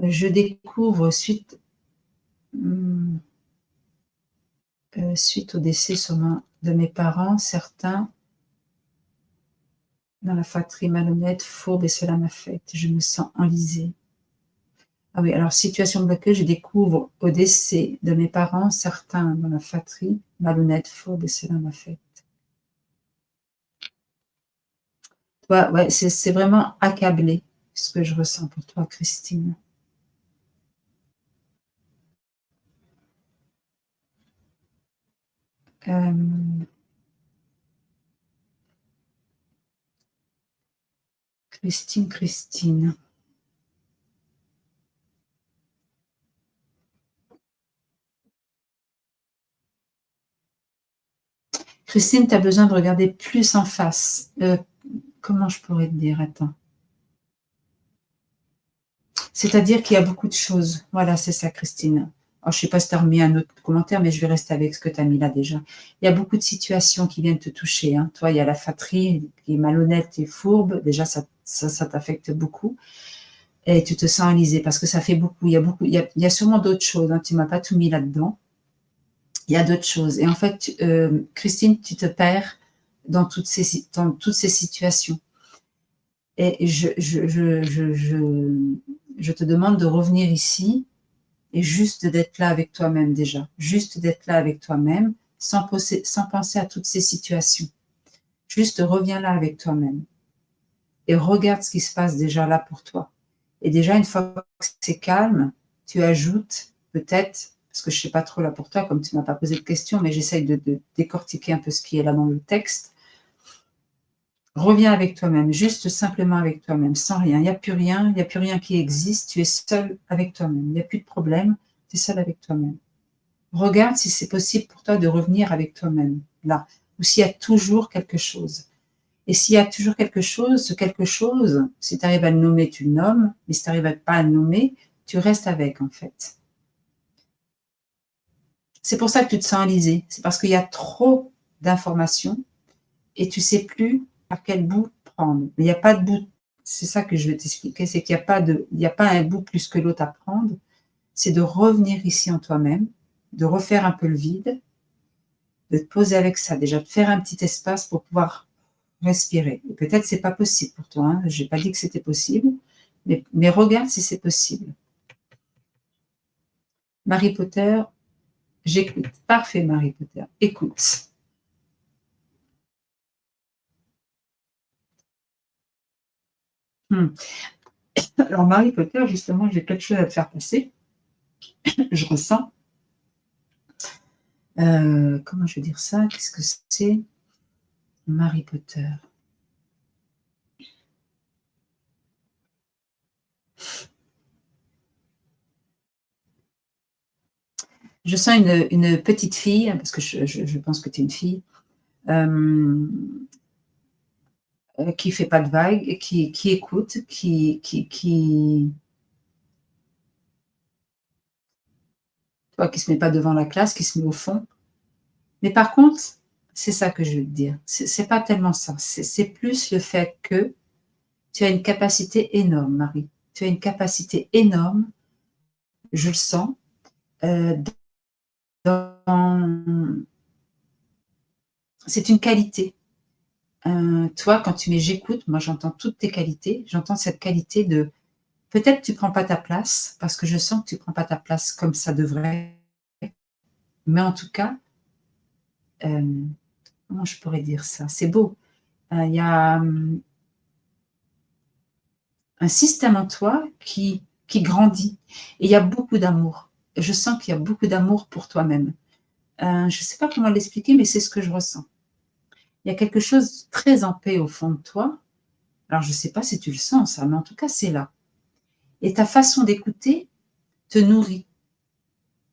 Je découvre suite au décès sûrement de mes parents, certains dans la fratrie malhonnête, fourbe, et cela m'affecte. Je me sens enlisée. Ah oui, alors situation bloquée, je découvre au décès de mes parents, certains dans la fratrie malhonnête, fourbe, et cela m'affecte. Toi, ouais, c'est vraiment accablé ce que je ressens pour toi, Christine. Christine. Christine, tu as besoin de regarder plus en face. Comment je pourrais te dire? Attends. C'est-à-dire qu'il y a beaucoup de choses. Voilà, c'est ça, Christine. Alors, je ne sais pas si tu as remis un autre commentaire, mais je vais rester avec ce que tu as mis là déjà. Il y a beaucoup de situations qui viennent te toucher. Hein. Toi, il y a la fratrie qui est malhonnête et fourbe. Déjà, ça t'affecte beaucoup. Et tu te sens enlisé parce que ça fait beaucoup. Il y a sûrement d'autres choses. Hein. Tu ne m'as pas tout mis là-dedans. Il y a d'autres choses. Et en fait, Christine, tu te perds dans toutes ces situations. Et je te demande de revenir ici et juste d'être là avec toi-même déjà. Juste d'être là avec toi-même sans penser à toutes ces situations. Juste reviens là avec toi-même et regarde ce qui se passe déjà là pour toi. Et déjà, une fois que c'est calme, tu ajoutes peut-être, parce que je ne sais pas trop là pour toi, comme tu ne m'as pas posé de questions, mais j'essaye de décortiquer un peu ce qui est là dans le texte. Reviens avec toi-même, juste simplement avec toi-même, sans rien. Il n'y a plus rien, il n'y a plus rien qui existe. Tu es seul avec toi-même. Il n'y a plus de problème, tu es seul avec toi-même. Regarde si c'est possible pour toi de revenir avec toi-même, là, ou s'il y a toujours quelque chose. Et s'il y a toujours quelque chose, ce quelque chose, si tu arrives à le nommer, tu le nommes, mais si tu n'arrives pas à le nommer, tu restes avec, en fait. C'est pour ça que tu te sens enlisé. C'est parce qu'il y a trop d'informations et tu ne sais plus par quel bout prendre. Mais il n'y a pas de bout. C'est ça que je vais t'expliquer, c'est qu'il n'y a pas un bout plus que l'autre à prendre. C'est de revenir ici en toi-même, de refaire un peu le vide, de te poser avec ça, déjà de faire un petit espace pour pouvoir respirer. Et peut-être c'est pas possible pour toi, hein. Je n'ai pas dit que c'était possible, mais regarde si c'est possible. Marie Potter, j'écoute. Parfait, Marie Potter, écoute. Alors, Marie Potter, justement, j'ai quelque chose à te faire passer. Je ressens. Comment je vais dire ça? Qu'est-ce que c'est? Marie Potter. Je sens une petite fille, parce que je pense que tu es une fille, qui fait pas de vagues, qui écoute, qui se met pas devant la classe, qui se met au fond. Mais par contre, c'est ça que je veux te dire. C'est pas tellement ça. C'est plus le fait que tu as une capacité énorme, Marie. Tu as une capacité énorme, je le sens, dans c'est une qualité. Toi, quand tu mets «j'écoute», moi, j'entends toutes tes qualités. J'entends cette qualité de peut-être tu prends pas ta place, parce que je sens que tu prends pas ta place comme ça devrait, mais en tout cas, comment je pourrais dire ça? C'est beau. Il y a, un système en toi qui grandit et il y a beaucoup d'amour. Je sens qu'il y a beaucoup d'amour pour toi-même. Je sais pas comment l'expliquer, mais c'est ce que je ressens. Il y a quelque chose de très en paix au fond de toi. Alors je sais pas si tu le sens ça, mais en tout cas, c'est là et ta façon d'écouter te nourrit.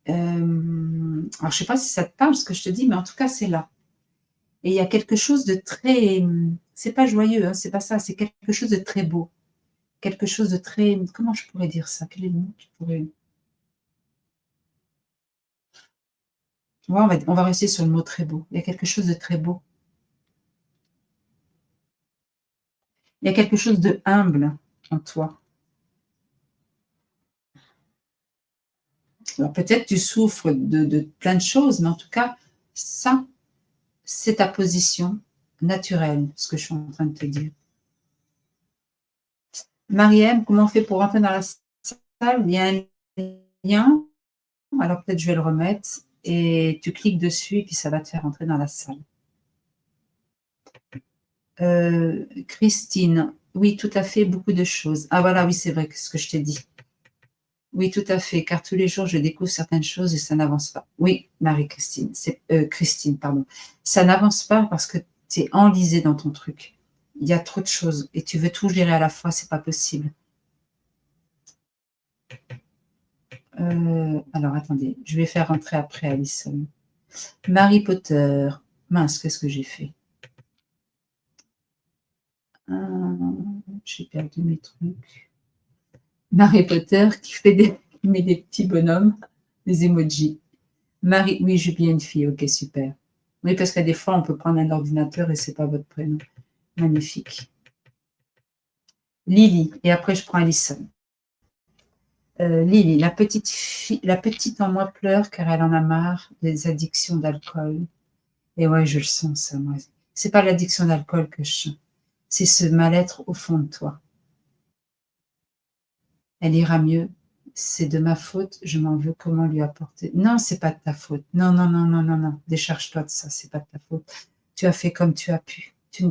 Alors je sais pas si ça te parle ce que je te dis, mais en tout cas, c'est là et il y a quelque chose de très, c'est pas joyeux, hein, c'est pas ça, c'est quelque chose de très beau, quelque chose de très comment je pourrais dire ça? Quel est le mot qui pourrait tu vois, on va rester sur le mot très beau. Il y a quelque chose de très beau. Il y a quelque chose de humble en toi. Alors peut-être tu souffres de plein de choses, mais en tout cas, ça, c'est ta position naturelle, ce que je suis en train de te dire. Marie-Ève, comment on fait pour rentrer dans la salle? Il y a un lien, alors peut-être je vais le remettre et tu cliques dessus et puis ça va te faire rentrer dans la salle. Christine, oui, tout à fait, beaucoup de choses. Ah voilà, oui, c'est vrai ce que je t'ai dit. Oui, tout à fait, car tous les jours, je découvre certaines choses et ça n'avance pas. Oui, Marie-Christine, c'est Christine, pardon. Ça n'avance pas parce que tu es enlisée dans ton truc. Il y a trop de choses et tu veux tout gérer à la fois, c'est pas possible. Alors attendez, je vais faire rentrer après Alison. Harry Potter. Mince, qu'est-ce que j'ai fait? J'ai perdu mes trucs. Harry Potter qui met des petits bonhommes, des emojis. Marie, oui, Julie, une fille, ok, super. Oui, parce que des fois, on peut prendre un ordinateur et c'est pas votre prénom. Magnifique. Lily, et après je prends Alison. Lily, la petite en moi pleure car elle en a marre des addictions d'alcool. Et ouais, je le sens ça, moi. C'est pas l'addiction d'alcool que je sens, c'est ce mal-être au fond de toi. Elle ira mieux. C'est de ma faute, je m'en veux, comment lui apporter? Non, c'est pas de ta faute. Non, non, non, non, non, non. Décharge-toi de ça, c'est pas de ta faute. Tu as fait comme tu as pu. Tu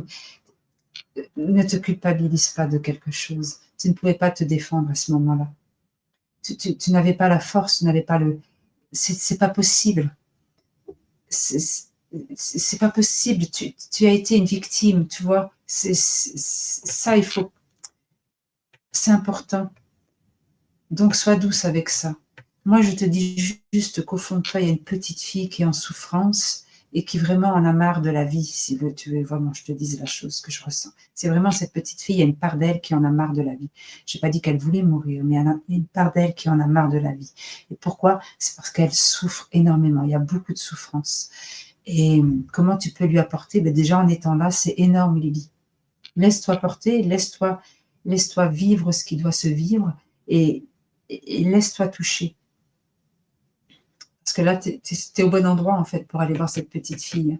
ne te culpabilise pas de quelque chose. Tu ne pouvais pas te défendre à ce moment-là. Tu n'avais pas la force, tu n'avais pas le. C'est pas possible. C'est pas possible. Tu as été une victime, tu vois. Ça, il faut. C'est important. Donc, sois douce avec ça. Moi, je te dis juste qu'au fond de toi, il y a une petite fille qui est en souffrance et qui vraiment en a marre de la vie, si tu veux vraiment je te dise la chose que je ressens. C'est vraiment cette petite fille, il y a une part d'elle qui en a marre de la vie. Je n'ai pas dit qu'elle voulait mourir, mais il y a une part d'elle qui en a marre de la vie. Et pourquoi? C'est parce qu'elle souffre énormément. Il y a beaucoup de souffrance. Et comment tu peux lui apporter? Ben déjà, en étant là, c'est énorme, Lily. Laisse-toi porter, laisse-toi vivre ce qui doit se vivre et, et laisse-toi toucher. Parce que là, tu es au bon endroit, en fait, pour aller voir cette petite fille.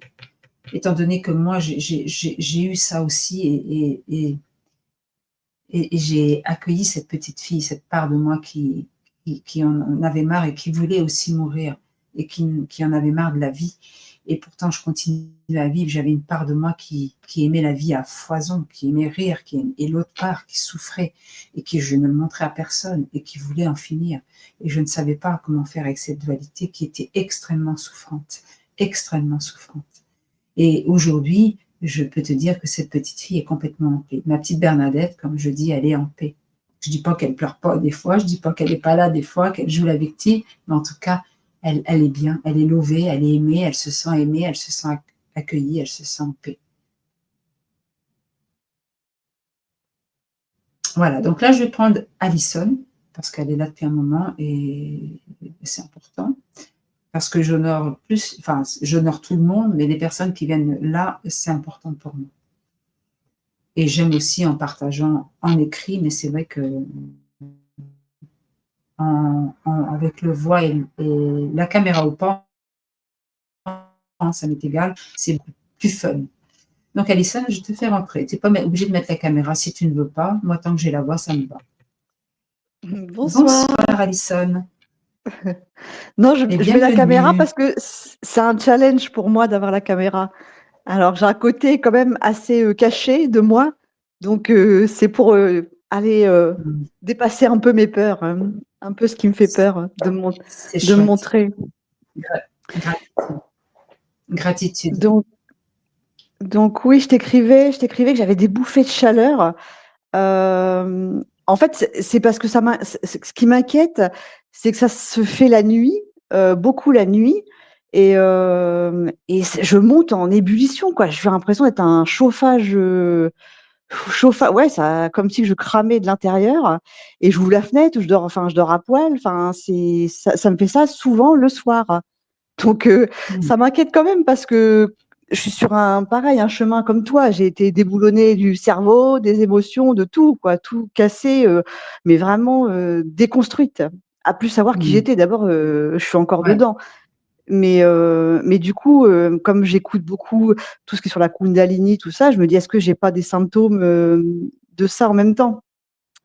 Étant donné que moi, j'ai eu ça aussi et j'ai accueilli cette petite fille, cette part de moi qui en avait marre et qui voulait aussi mourir et qui en avait marre de la vie. Et pourtant, je continuais à vivre. J'avais une part de moi qui aimait la vie à foison, qui aimait rire, et l'autre part qui souffrait et qui je ne le montrais à personne et qui voulait en finir. Et je ne savais pas comment faire avec cette dualité qui était extrêmement souffrante, extrêmement souffrante. Et aujourd'hui, je peux te dire que cette petite fille est complètement en paix. Ma petite Bernadette, comme je dis, elle est en paix. Je ne dis pas qu'elle pleure pas des fois, je ne dis pas qu'elle n'est pas là des fois, qu'elle joue la victime, mais en tout cas, elle est bien, elle est lovée, elle est aimée, elle se sent aimée, elle se sent accueillie, elle se sent en paix. Voilà, donc là, je vais prendre Alison, parce qu'elle est là depuis un moment et c'est important. Parce que j'honore plus, enfin, j'honore tout le monde, mais les personnes qui viennent là, c'est important pour moi. Et j'aime aussi en partageant en écrit, mais c'est vrai que avec le voix et la caméra ou pas, ça m'est égal. C'est plus fun. Donc, Alison, je te fais rentrer. Tu n'es pas obligé de mettre la caméra si tu ne veux pas. Moi, tant que j'ai la voix, ça me va.
Bonsoir.
Bonsoir, Alison.
Non, je
Et
mets la caméra
bienvenue.
parce que c'est un challenge pour moi d'avoir la caméra. Alors, j'ai un côté quand même assez caché de moi. Donc, c'est pour aller dépasser un peu mes peurs, hein. Un peu ce qui me fait peur,
C'est
de me
chouette.
montrer.
Gratitude. Gratitude.
Donc oui, je t'écrivais que j'avais des bouffées de chaleur. En fait, c'est parce que ce qui m'inquiète, c'est que ça se fait la nuit, beaucoup la nuit, et je monte en ébullition, quoi. J'ai l'impression d'être un chauffage, ouais, ça, comme si je cramais de l'intérieur, et j'ouvre la fenêtre, je dors à poil. Enfin, ça me fait ça souvent le soir. Donc, ça m'inquiète quand même parce que je suis sur un chemin comme toi. J'ai été déboulonnée du cerveau, des émotions, de tout, quoi, tout cassé, mais vraiment déconstruite. À plus savoir qui j'étais. D'abord, je suis encore
Ouais.
dedans. Mais du coup, comme j'écoute beaucoup tout ce qui est sur la Kundalini, tout ça, je me dis, est-ce que j'ai pas des symptômes de ça en même temps,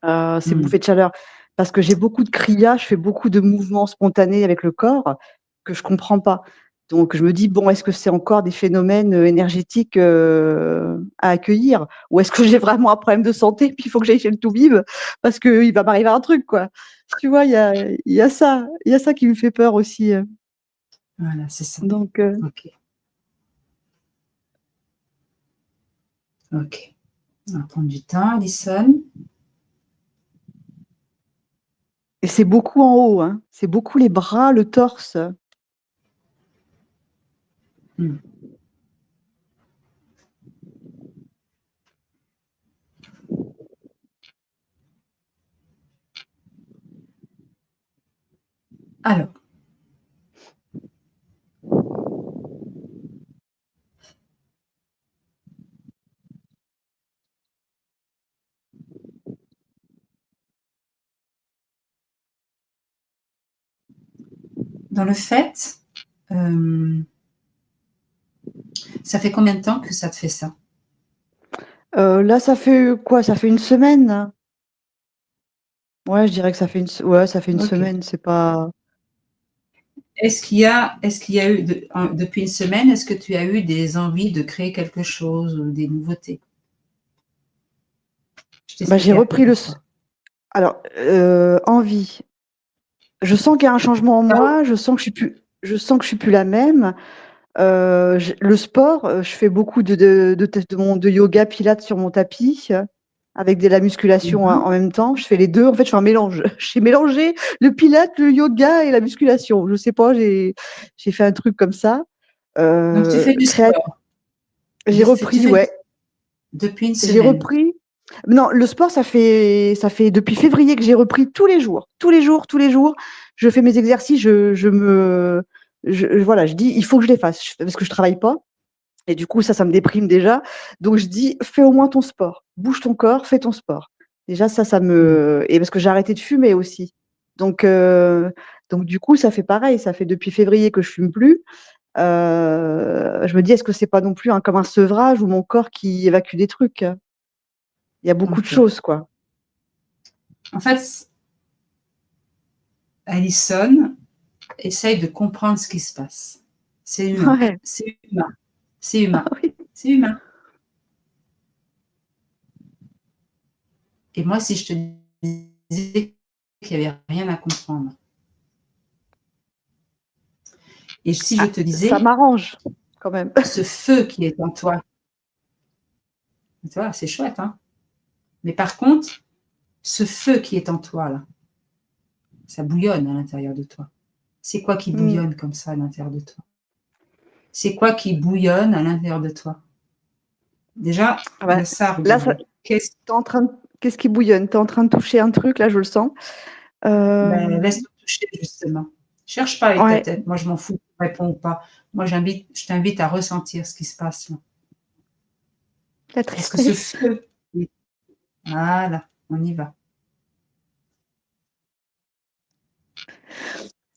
ces bouffées de chaleur? Parce que j'ai beaucoup de kriya, je fais beaucoup de mouvements spontanés avec le corps que je comprends pas. Donc je me dis, bon, est-ce que c'est encore des phénomènes énergétiques à accueillir? Ou est-ce que j'ai vraiment un problème de santé, puis il faut que j'aille chez le toubib parce qu'il va m'arriver un truc, quoi. Tu vois, il y a ça qui me fait peur aussi.
Voilà, c'est ça.
Donc,
Ok. Ok. On va prendre du temps, Alison.
et c'est beaucoup en haut, hein. C'est beaucoup les bras, le torse.
Hmm. Alors, dans le fait, ça fait combien de temps que ça te fait ça?
Là, ça fait quoi? Ça fait une semaine. Ouais, je dirais que ça fait une
Ok.
semaine. C'est pas.
Est-ce qu'il y a eu, depuis une semaine, est-ce que tu as eu des envies de créer quelque chose ou des nouveautés? Je
Bah, j'ai
t'expliquerai après
repris
pourquoi.
Alors, envie. Je sens qu'il y a un changement en moi. Je sens que je suis plus la même. Le sport, je fais beaucoup de yoga pilates sur mon tapis, avec de la musculation
Mhm.
en même temps. Je fais les deux. En fait, je fais un mélange. J'ai mélangé le pilates, le yoga et la musculation. Je sais pas, j'ai fait un truc comme ça.
Donc, tu fais du
Créa
sport.
J'ai
Tu
repris,
fais
ouais.
depuis une
J'ai
semaine.
repris. Non, le sport, ça fait depuis février que j'ai repris tous les jours. Tous les jours, tous les jours. Je fais mes exercices, voilà, je dis, il faut que je les fasse parce que je travaille pas. Et du coup, ça me déprime déjà. Donc, je dis, fais au moins ton sport. Bouge ton corps, fais ton sport. Déjà, ça
Mm.
me. Et parce que j'ai arrêté de fumer aussi. Donc, du coup, ça fait pareil. Ça fait depuis février que je fume plus. Je me dis, est-ce que c'est pas non plus comme un sevrage ou mon corps qui évacue des trucs? Il y a beaucoup de
Ok.
choses, quoi.
En fait, Alison essaye de comprendre ce qui se passe. C'est humain.
Ouais.
C'est humain. C'est
Ah
humain.
oui.
C'est humain. Et moi, si je te disais qu'il n'y avait rien à comprendre, et si je
Ah,
te
ça
disais,
m'arrange, quand même.
ce feu qui est en toi, tu vois, c'est chouette, hein? Mais par contre, ce feu qui est en toi, là, ça bouillonne à l'intérieur de toi. C'est quoi qui
Mm.
bouillonne comme ça à l'intérieur de toi? C'est quoi qui bouillonne à l'intérieur de toi? Déjà,
Ah
il
bah,
y a ça à
là,
regarder.
qu'est-ce qui bouillonne? T'es en train de toucher un truc, là, je le sens.
Ben,
Euh,
laisse-toi toucher, justement. Cherche pas avec ta
Ouais,
tête. Moi, je m'en fous, tu réponds ou pas. Moi, je t'invite à ressentir ce qui se passe là.
la
Parce que ce
tristesse.
feu, voilà, on y va.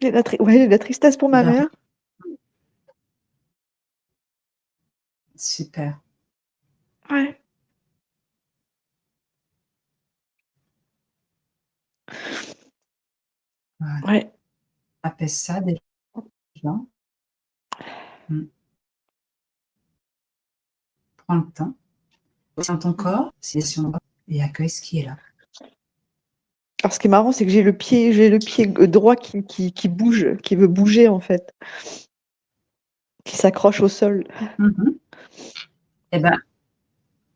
Ouais, j'ai de la tristesse pour ma
Ben,
mère.
Super.
Ouais.
Voilà.
Ouais.
Apaise ça déjà. Mmh. Prends le temps. Dans ton corps, et accueille ce qui est là.
Alors, ce qui est marrant, c'est que j'ai le pied droit qui bouge, qui veut bouger, en fait, qui s'accroche au sol.
Mmh. Eh ben,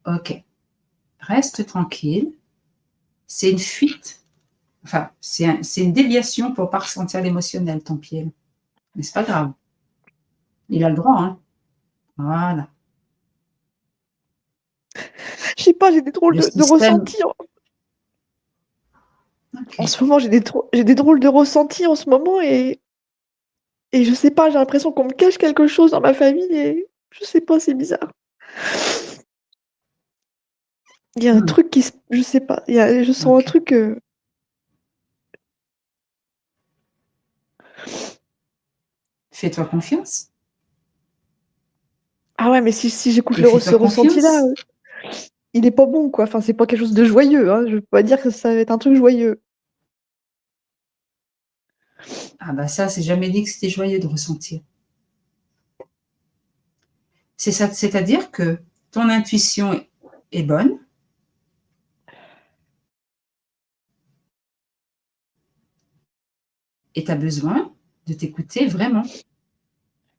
OK. Reste tranquille. C'est une fuite. Enfin, c'est une déviation pour pas ressentir l'émotionnel, ton pied. Mais c'est pas grave. Il a le droit, hein. Voilà.
Je sais pas, j'ai des drôles
Le
de
système
ressentis en
OK.
ce moment, j'ai des drôles de ressentis en ce moment et je sais pas, j'ai l'impression qu'on me cache quelque chose dans ma famille et je sais pas, c'est bizarre. Il y a un
Mmh.
truc qui se je sais pas, je sens un
OK.
truc,
Fais-toi confiance
ah ouais, mais si j'écoute
et
ce
fais-toi
ressenti-là,
confiance.
il est pas bon, quoi. Enfin, c'est pas quelque chose de joyeux, hein. Je peux pas dire que ça va être un truc joyeux.
Ah bah ça, c'est jamais dit que c'était joyeux de ressentir. C'est ça, c'est-à-dire que ton intuition est bonne et tu as besoin de t'écouter vraiment.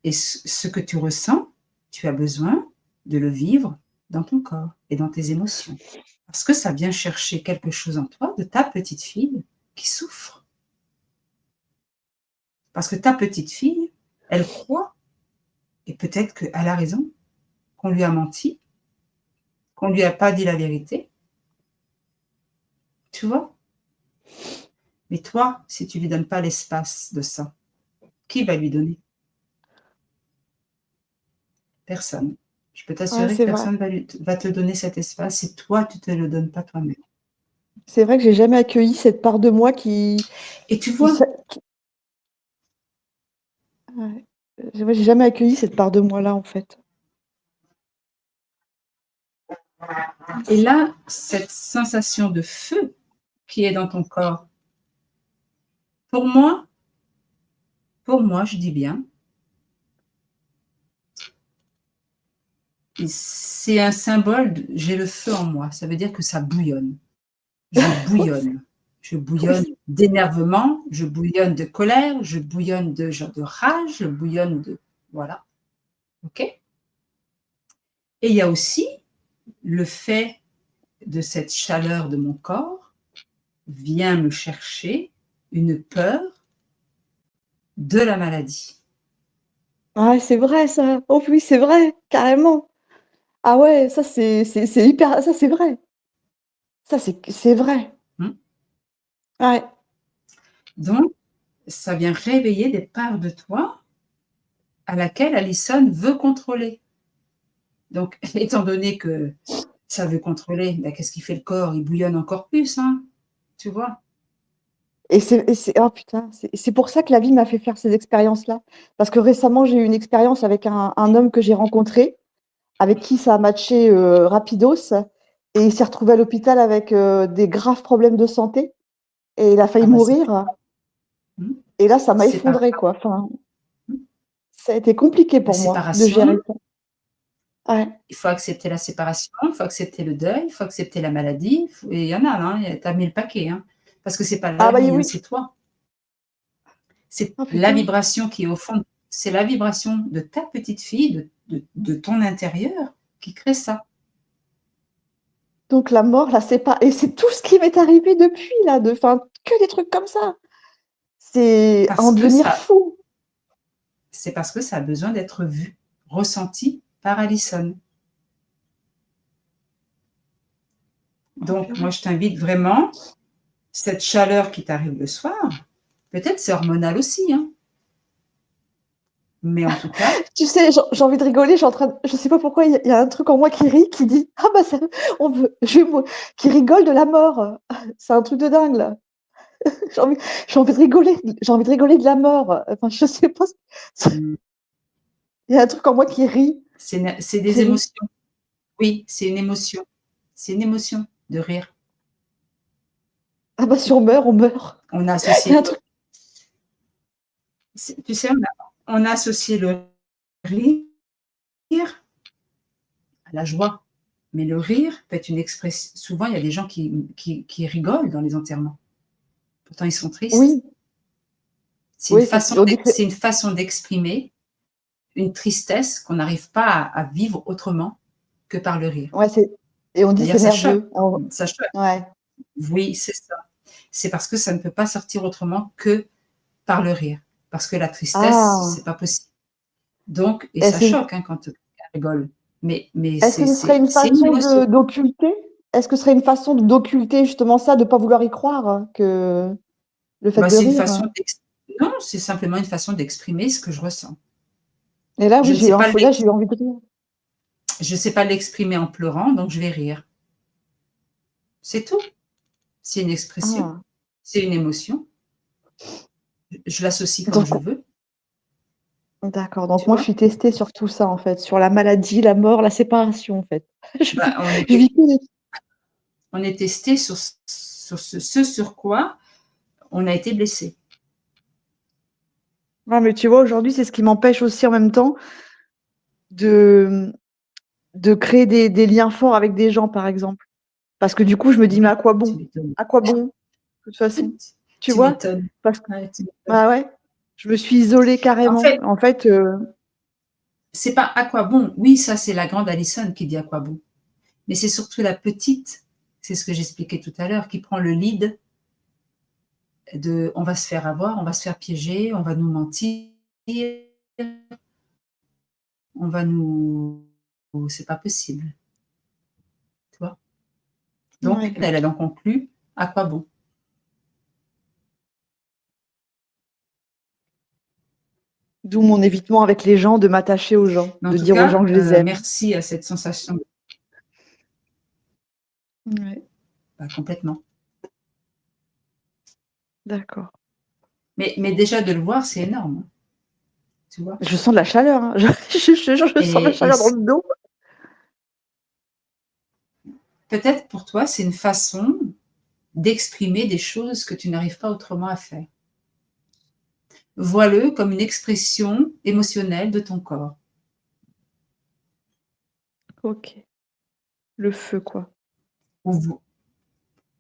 Et ce que tu ressens, tu as besoin de le vivre dans ton corps et dans tes émotions. Parce que ça vient chercher quelque chose en toi de ta petite fille qui souffre. Parce que ta petite fille, elle croit, et peut-être qu'elle a raison, qu'on lui a menti, qu'on lui a pas dit la vérité, tu vois? Mais toi, si tu lui donnes pas l'espace de ça, qui va lui donner? Personne. Je peux
Ouais,
t'assurer que
c'est vrai.
personne va te donner cet espace si toi, tu te le donnes pas toi-même.
C'est vrai que j'ai jamais accueilli cette part de moi
Et tu
qui
vois?
s'a qui ouais. J'ai jamais accueilli cette part de moi-là, en fait.
Et là, cette sensation de feu qui est dans ton corps, pour moi je dis bien, c'est un symbole de «j'ai le feu en moi», ça veut dire que ça bouillonne. Je
Oui, c'est
bouillonne. Je
oui,
bouillonne d'énervement, je bouillonne de colère, je bouillonne de rage, je bouillonne de voilà, OK? Et il y a aussi le fait de cette chaleur de mon corps vient me chercher une peur de la maladie.
ouais, c'est vrai ça. Oh oui, c'est vrai, carrément. Ah ouais, ça c'est hyper ça c'est vrai. Ça c'est vrai.
Mmh.
Ouais.
Donc ça vient réveiller des parts de toi à laquelle Allison veut contrôler. Donc étant donné que ça veut contrôler, bah, qu'est-ce qu'il fait le corps? Il bouillonne encore plus, hein, tu vois?
Et c'est oh putain, c'est pour ça que la vie m'a fait faire ces expériences-là. Parce que récemment, j'ai eu une expérience avec un homme que j'ai rencontré, avec qui ça a matché, rapidos et il s'est retrouvé à l'hôpital avec, des graves problèmes de santé et il a failli
Ah bah, c'est
mourir
mmh,
et là, ça m'a
c'est pas
effondrée, quoi. Enfin,
mmh,
ça a été compliqué
la
pour moi de
séparation,
gérer ça. Ouais.
il faut accepter la séparation, il faut accepter le deuil, il faut accepter la maladie, faut et il y en a, hein, tu as mis le paquet, hein. Parce que c'est pas
Ah
la
bah,
vie, hein,
oui.
c'est toi. C'est
Ah
la
putain.
vibration qui est au fond, c'est la vibration de ta petite fille, de ton intérieur qui crée ça.
Donc la mort, la sépa et c'est tout ce qui m'est arrivé depuis là, de enfin, que des trucs comme ça. C'est à en
Parce que
devenir
ça
fou.
c'est parce que ça a besoin d'être vu, ressenti par Allison.
Oh
Donc moi,
purée.
je t'invite vraiment, cette chaleur qui t'arrive le soir, peut-être c'est hormonal aussi, hein, mais en tout cas,
Tu sais, j'ai envie de rigoler, je suis en train de je sais pas pourquoi il y a un truc en moi qui rit, qui dit: «Ah bah ça on veut je vais mou» qui rigole de la mort. C'est un truc de dingue là. J'ai envie j'ai envie de rigoler de la mort. Enfin je sais pas,
mmh,
il y a un truc en moi qui rit.
C'est des
C'est une
émotions. Oui, c'est une émotion. C'est une émotion de rire.
ah bah, si on meurt, on meurt.
On a
Il y
associé
a un
le
truc
tu sais, on a associé le rire à la joie. Mais le rire peut être une expression. Souvent, il y a des gens qui rigolent dans les enterrements. Pourtant, ils sont tristes.
oui, oui, on dit que
C'est une façon d'exprimer une tristesse qu'on n'arrive pas à vivre autrement que par le rire.
ouais, c'est et on dit:
D'ailleurs,
«C'est
ça choque.
nerveux». On
Ça choque.
ouais.
Oui, c'est ça. C'est parce que ça ne peut pas sortir autrement que par le rire. Parce que la tristesse,
Ah!
c'est pas possible. Donc, et
Et
ça
c'est
choque hein, quand quelqu'un rigole. Mais
est-ce que ce serait une
c'est une
façon
émotion.
de d'occulter? Est-ce que ce serait une façon d'occulter justement ça, de pas vouloir y croire, que le fait
Bah,
de
c'est une
rire?
façon non, c'est simplement une façon d'exprimer ce que je ressens.
Et là,
Je
oui,
ne sais pas
là, j'ai eu envie de rire.
je sais pas l'exprimer en pleurant, donc je vais rire. C'est tout. C'est une expression,
Ah!
c'est une émotion. Je l'associe comme
Donc
je veux,
d'accord, donc
tu
moi, je
vois?
suis testée sur tout ça, en fait, sur la maladie, la mort, la séparation, en fait. Je
Bah,
vis je vis que les
on est testé sur ce sur quoi on a été blessé.
non, mais tu vois, aujourd'hui, c'est ce qui m'empêche aussi en même temps de, de créer des liens forts avec des gens, par exemple. Parce que du coup, je me dis: «Mais à quoi
Tu
bon?
m'étonnes.
À quoi bon, de toute façon?» Tu
Tu
vois?
m'étonnes.
Parce que
Ouais, tu m'étonnes.
bah, ouais, je me suis isolée
En
carrément.
fait,
En fait,
c'est pas à quoi bon. Oui, ça, c'est la grande Alison qui dit à quoi bon. Mais c'est surtout la petite, c'est ce que j'expliquais tout à l'heure, qui prend le lead de on va se faire avoir, on va se faire piéger, on va nous mentir, on va nous c'est pas possible, tu vois? Donc
ouais.
elle en conclut: «À quoi bon?»
D'où mon évitement avec les gens, de m'attacher aux gens,
Mais en
de
tout
dire aux gens
cas,
que je les aime.
merci à cette sensation
Ouais,
bah, complètement.
d'accord.
Mais déjà de le voir, c'est énorme, hein, tu vois?
Je sens de la chaleur, hein. Je te jure, je sens de la
Et
chaleur dans le dos.
peut-être pour toi, c'est une façon d'exprimer des choses que tu n'arrives pas autrement à faire. Vois-le comme une expression émotionnelle de ton corps.
OK. Le feu, quoi.
Ou vo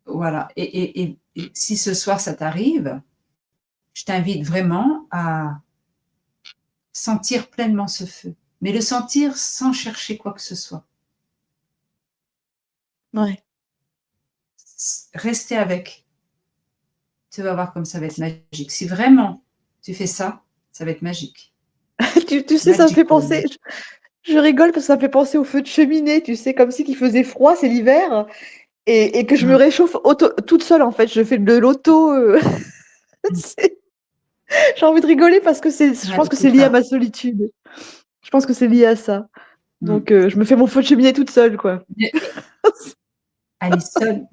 voilà et si ce soir ça t'arrive, je t'invite vraiment à sentir pleinement ce feu, mais le sentir sans chercher quoi que ce soit.
Ouais.
Rester avec, tu vas voir comme ça va être magique. Si vraiment tu fais ça, ça va être magique.
Tu sais, ça me fait
Magical.
penser je rigole parce que ça me fait penser au feu de cheminée, tu sais, comme si qu'il faisait froid, c'est l'hiver et que je me
Mmh,
réchauffe toute seule, en fait. Je fais de l'auto,
mmh.
c'est j'ai envie de rigoler parce que je
Ouais,
pense que c'est
c'est
lié à
ça.
ma solitude. Je pense que c'est lié à ça.
Mmh.
Donc je me fais mon feu de cheminée toute seule, quoi.
Ne Alison,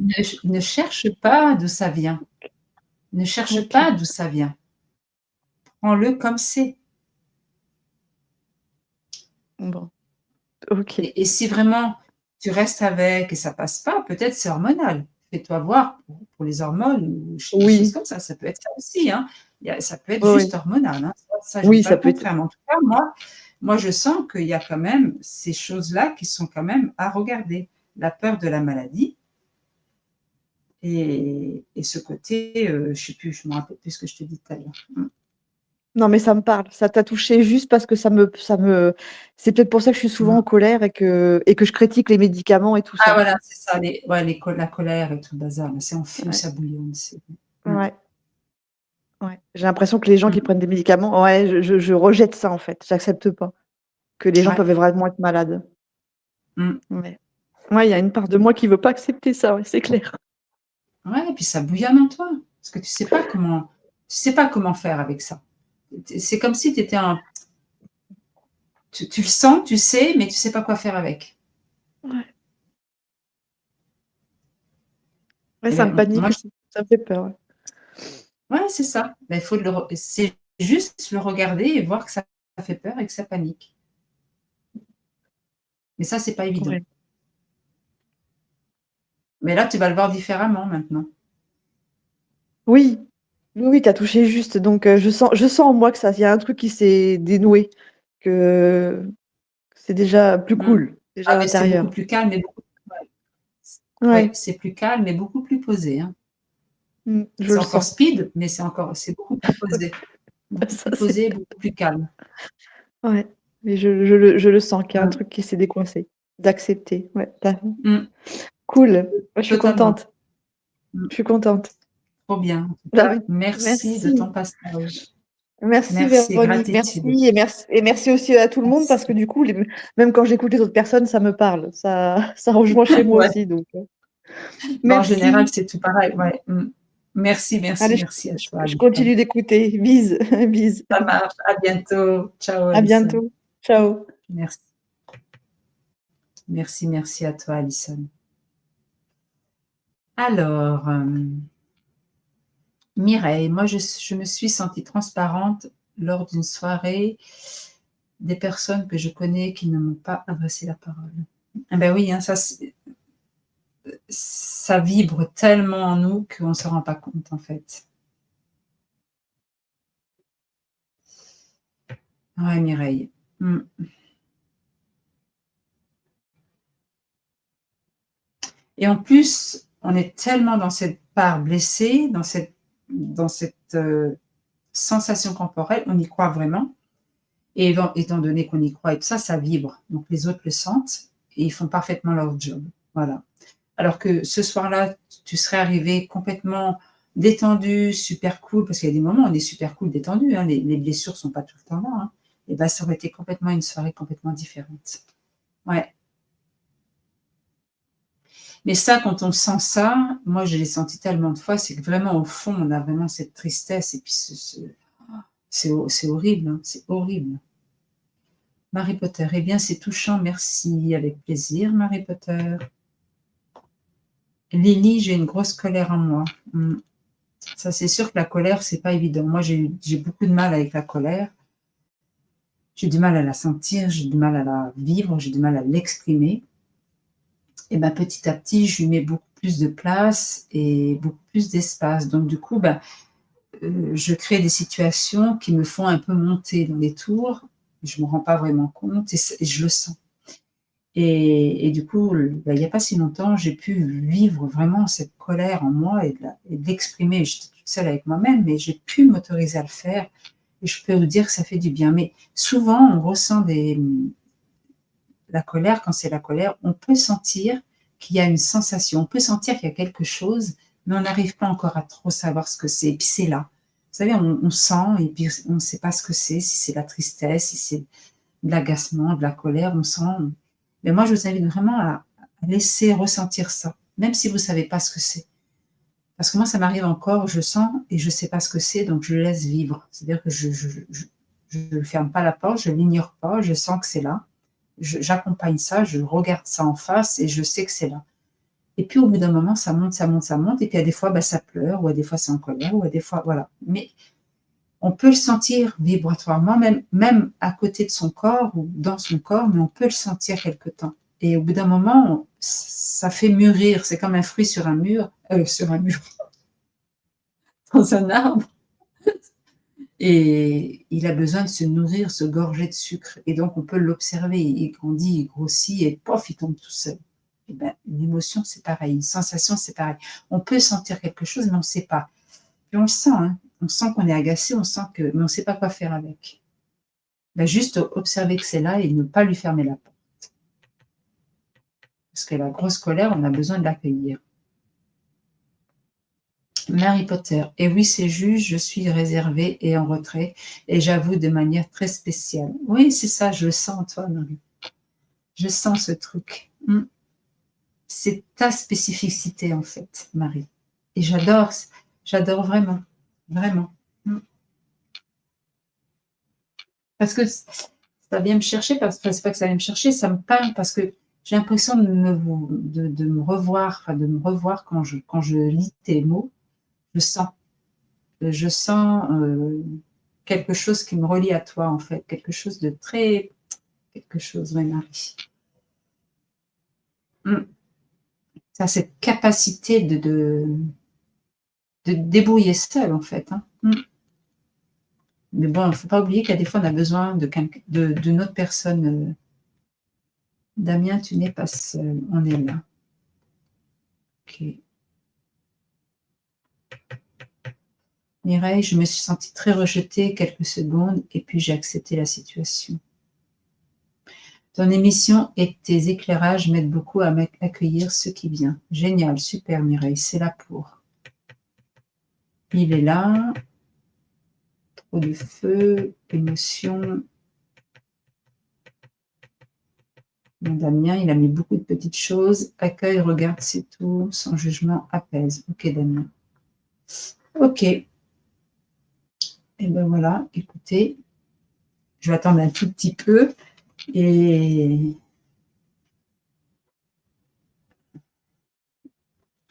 ne cherche pas d'où ça vient. Ne cherche
OK.
pas d'où ça vient. Prends-le comme c'est.
Bon, OK.
Et si vraiment tu restes avec et ça passe pas, peut-être c'est hormonal. Fais-toi voir pour les hormones ou des choses
Oui.
comme ça. Ça peut être ça aussi, hein. Ça peut être
Oui,
juste
oui.
hormonal, hein. Ça, je dis
Oui,
pas
ça
le
peut être
contraire, mais en tout cas, moi, je sens qu'il y a quand même ces choses-là qui sont quand même à regarder. La peur de la maladie et ce côté, je sais plus, je me rappelle plus ce que je te dis tout à l'heure. Mmh.
non, mais ça me parle. Ça t'a touché juste parce que ça me c'est peut-être pour ça que je suis souvent en
Mmh.
colère et que je critique les médicaments et tout
Ah
ça.
voilà, c'est ça, la colère et tout le bazar, là, c'est en feu,
Ouais,
ça bouillonne, mmh,
ouais, ouais. J'ai l'impression que les gens qui
mmh,
prennent des médicaments ouais, je rejette ça, en fait. J'accepte pas que les gens
ouais,
peuvent vraiment être malades.
mmh.
Ouais. Ouais, il y a une part de moi qui veut pas accepter ça, ouais, c'est clair.
Ouais et puis ça bouillonne en toi, parce que tu sais pas comment faire avec ça. C'est comme si tu étais un tu le sens, tu sais, mais tu sais pas quoi faire avec.
Ouais. Ouais,
Et
ça me
ben,
panique
moi
aussi. Ça me fait peur, ouais.
ouais, c'est ça. Ben, il faut c'est juste le regarder et voir que ça fait peur et que ça panique. Mais ça, c'est pas évident.
Ouais.
Mais là, tu vas le voir différemment maintenant.
Oui, oui, tu as touché juste. Donc, je sens en moi que il y a un truc qui s'est dénoué, que c'est déjà plus
Mmh.
cool, déjà
Ah
à
mais c'est beaucoup
l'intérieur.
plus calme et beaucoup ouais. Ouais,
Ouais,
c'est plus calme et beaucoup plus posé, hein.
je
C'est
le
encore
sens.
speed, mais c'est beaucoup plus posé. Beaucoup
Ça,
plus posé, beaucoup plus calme.
ouais, mais je le sens qu'il y a un
Mmh.
truc qui s'est décoincé, d'accepter. Ouais,
Mmh.
cool. Ouais, je suis
Totalement.
contente.
Mmh.
Je suis contente.
Trop bien. En tout
Bah
cas,
oui,
merci de ton
merci.
passage.
Merci
Merci et
Véronique,
gratitude.
merci et merci aussi à tout le monde parce que
Merci.
du coup, même quand j'écoute les autres personnes, ça me parle. Ça rejoint chez moi
Ouais.
aussi, donc
Bah, en général,
merci.
c'est tout pareil, ouais. Merci, merci,
Allez,
merci à toi,
je
Alison.
continue d'écouter. Bise, bise.
Ça marche. À bientôt. Ciao,
À
Alison.
bientôt. Ciao.
Merci. Merci, merci à toi, Alison. Alors, Mireille, moi, je me suis sentie transparente lors d'une soirée des personnes que je connais qui ne m'ont pas adressé la parole. Ah ben oui, hein, ça vibre tellement en nous qu'on ne se rend pas compte, en fait. Ouais, Mireille. Mmh. Et en plus, on est tellement dans cette part blessée, dans cette sensation corporelle, on y croit vraiment. Et étant donné qu'on y croit et tout ça, ça vibre. Donc les autres le sentent et ils font parfaitement leur job. Voilà. Alors que ce soir-là, tu serais arrivé complètement détendu, super cool, parce qu'il y a des moments où on est super cool, détendu, hein, les blessures ne sont pas tout le temps là. Hein. Et ben, ça aurait été complètement une soirée complètement différente. Ouais. Mais ça, quand on sent ça, moi je l'ai senti tellement de fois, c'est que vraiment au fond, on a vraiment cette tristesse et puis c'est horrible, hein, c'est horrible. Marie Potter, eh bien c'est touchant, merci, avec plaisir, Marie Potter. Lily, j'ai une grosse colère en moi. Ça, c'est sûr que la colère, c'est pas évident. Moi, j'ai beaucoup de mal avec la colère. J'ai du mal à la sentir, j'ai du mal à la vivre, j'ai du mal à l'exprimer. Et ben, petit à petit, je lui mets beaucoup plus de place et beaucoup plus d'espace. Donc, du coup, ben, je crée des situations qui me font un peu monter dans les tours. Je ne me rends pas vraiment compte et je le sens. Et du coup, ben, il n'y a pas si longtemps, j'ai pu vivre vraiment cette colère en moi et de l'exprimer. J'étais toute seule avec moi-même, mais j'ai pu m'autoriser à le faire. Et je peux vous dire que ça fait du bien. Mais souvent, on ressent la colère. Quand c'est la colère, on peut sentir qu'il y a une sensation, on peut sentir qu'il y a quelque chose, mais on n'arrive pas encore à trop savoir ce que c'est. Et puis c'est là. Vous savez, on sent et puis on ne sait pas ce que c'est, si c'est la tristesse, si c'est de l'agacement, de la colère, on sent. Mais moi, je vous invite vraiment à laisser ressentir ça, même si vous ne savez pas ce que c'est. Parce que moi, ça m'arrive encore, je sens et je ne sais pas ce que c'est, donc je le laisse vivre. C'est-à-dire que je ne ferme pas la porte, je ne l'ignore pas, je sens que c'est là. J'accompagne ça, je regarde ça en face et je sais que c'est là. Et puis au bout d'un moment, ça monte, ça monte, ça monte. Et puis à des fois, ça pleure, ou à des fois c'est en colère, ou à des fois, voilà. Mais on peut le sentir vibratoirement, même à côté de son corps ou dans son corps, mais on peut le sentir quelque temps. Et au bout d'un moment, ça fait mûrir. C'est comme un fruit sur un mur, dans un arbre. Et il a besoin de se nourrir, se gorger de sucre. Et donc, on peut l'observer. Il grandit, il grossit et pof, il tombe tout seul. Et ben, une émotion, c'est pareil. Une sensation, c'est pareil. On peut sentir quelque chose, mais on ne sait pas. Puis on le sent, hein. On sent qu'on est agacé, mais on ne sait pas quoi faire avec. Ben, juste observer que c'est là et ne pas lui fermer la porte. Parce que la grosse colère, on a besoin de l'accueillir. Mary Potter. Et oui, c'est juste, je suis réservée et en retrait, et j'avoue de manière très spéciale. Oui, c'est ça, je le sens, toi, Marie. Je sens ce truc. C'est ta spécificité, en fait, Marie. Et j'adore vraiment, vraiment. Parce que ça vient me chercher, c'est pas que ça vient me chercher, ça me parle parce que j'ai l'impression de me revoir, enfin de me revoir quand je lis tes mots, je sens. Je sens quelque chose qui me relie à toi, en fait, quelque chose de très, quelque chose, ouais, Marie. Mm. Tu as cette capacité de te débrouiller seul, en fait. Hein. Mm. Mais bon, il ne faut pas oublier qu'à des fois, on a besoin d'une autre personne. Damien, tu n'es pas seul. On est là. Ok. Mireille, je me suis sentie très rejetée quelques secondes et puis j'ai accepté la situation. Ton émission et tes éclairages m'aident beaucoup à accueillir ce qui vient. Génial, super Mireille, c'est là pour. Il est là. Trop de feu, émotion. Mon Damien, il a mis beaucoup de petites choses. Accueil, regarde, c'est tout. Sans jugement, apaise. Ok Damien. Ok. Et ben voilà, écoutez, je vais attendre un tout petit peu et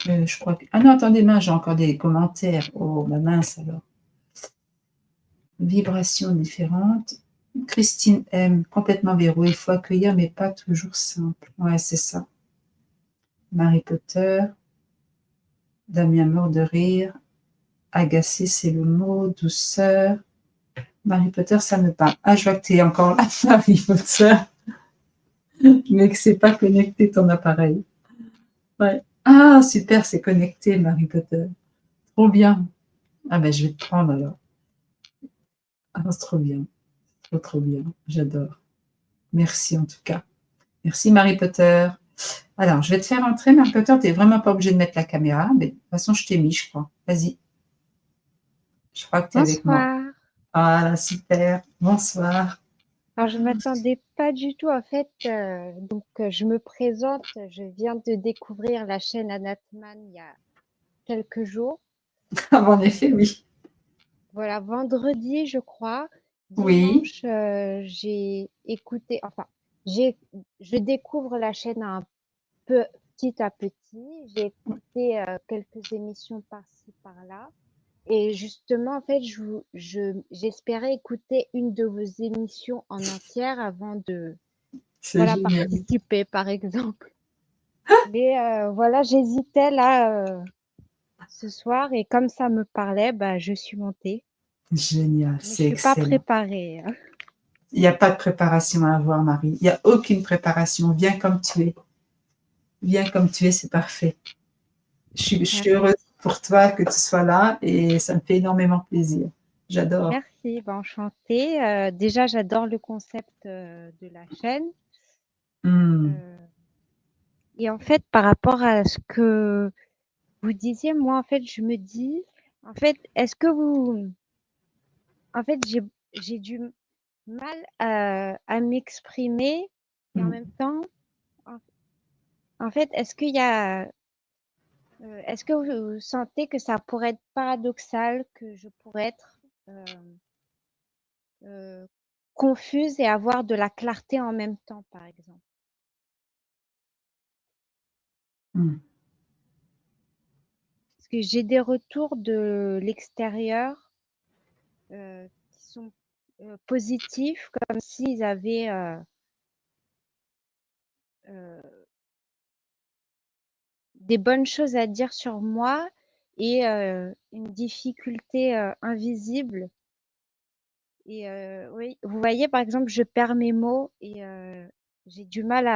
je crois que... Ah non, attendez, mince, j'ai encore des commentaires. Oh, ma mince alors. Vibrations différentes. Christine M, complètement verrouillée. Il faut accueillir, mais pas toujours simple. Ouais, c'est ça. Marie Potter. Damien mort de rire. Agacé, c'est le mot. Douceur. Marie Potter, ça me parle. Ah, je vois que tu es encore là, Marie Potter. Mais que c'est pas connecté ton appareil. Ouais. Ah, super, c'est connecté, Marie Potter. Trop bien. Ah ben, je vais te prendre alors. Ah, c'est trop bien. Trop, trop bien. J'adore. Merci en tout cas. Merci Marie Potter. Alors, je vais te faire entrer, Marie Potter. Tu n'es vraiment pas obligée de mettre la caméra, mais de toute façon, je t'ai mis, je crois. Vas-y. Je crois que tu es avec moi.
Bonsoir.
Voilà, super. Bonsoir.
Alors, je m'attendais pas du tout, en fait. Je me présente. Je viens de découvrir la chaîne Anatman il y a quelques jours.
Ah, en effet, oui.
Voilà, vendredi, je crois.
Oui.
Dimanche, j'ai écouté, enfin, je découvre la chaîne un peu petit à petit. J'ai écouté quelques émissions par-ci, par-là. Et justement, en fait, j'espérais écouter une de vos émissions en entière avant de,
C'est
voilà,
génial.
participer, par exemple. Mais voilà, j'hésitais là ce soir et comme ça me parlait, bah, je suis montée.
Génial,
Mais je
c'est
suis pas
excellent.
préparée.
Il n'y a pas de préparation à avoir, Marie. Il n'y a aucune préparation. Viens comme tu es. Viens comme tu es, c'est parfait. Je suis
Merci.
heureuse pour toi que tu sois là et ça me fait énormément plaisir. J'adore.
Merci, bah, enchantée. Déjà, j'adore le concept de la chaîne.
Hmm.
Euh, et en fait, par rapport à ce que vous disiez, moi, en fait, je me dis, en fait, est-ce que vous, en fait, j'ai du mal à m'exprimer et en
Hmm.
même temps, en, en fait, est-ce que vous sentez que ça pourrait être paradoxal, que je pourrais être euh, confuse et avoir de la clarté en même temps, par exemple?
Hmm.
Parce que j'ai des retours de l'extérieur qui sont positifs, comme s'ils avaient euh, des bonnes choses à dire sur moi et une difficulté invisible. Et oui, vous voyez, par exemple, je perds mes mots et j'ai du mal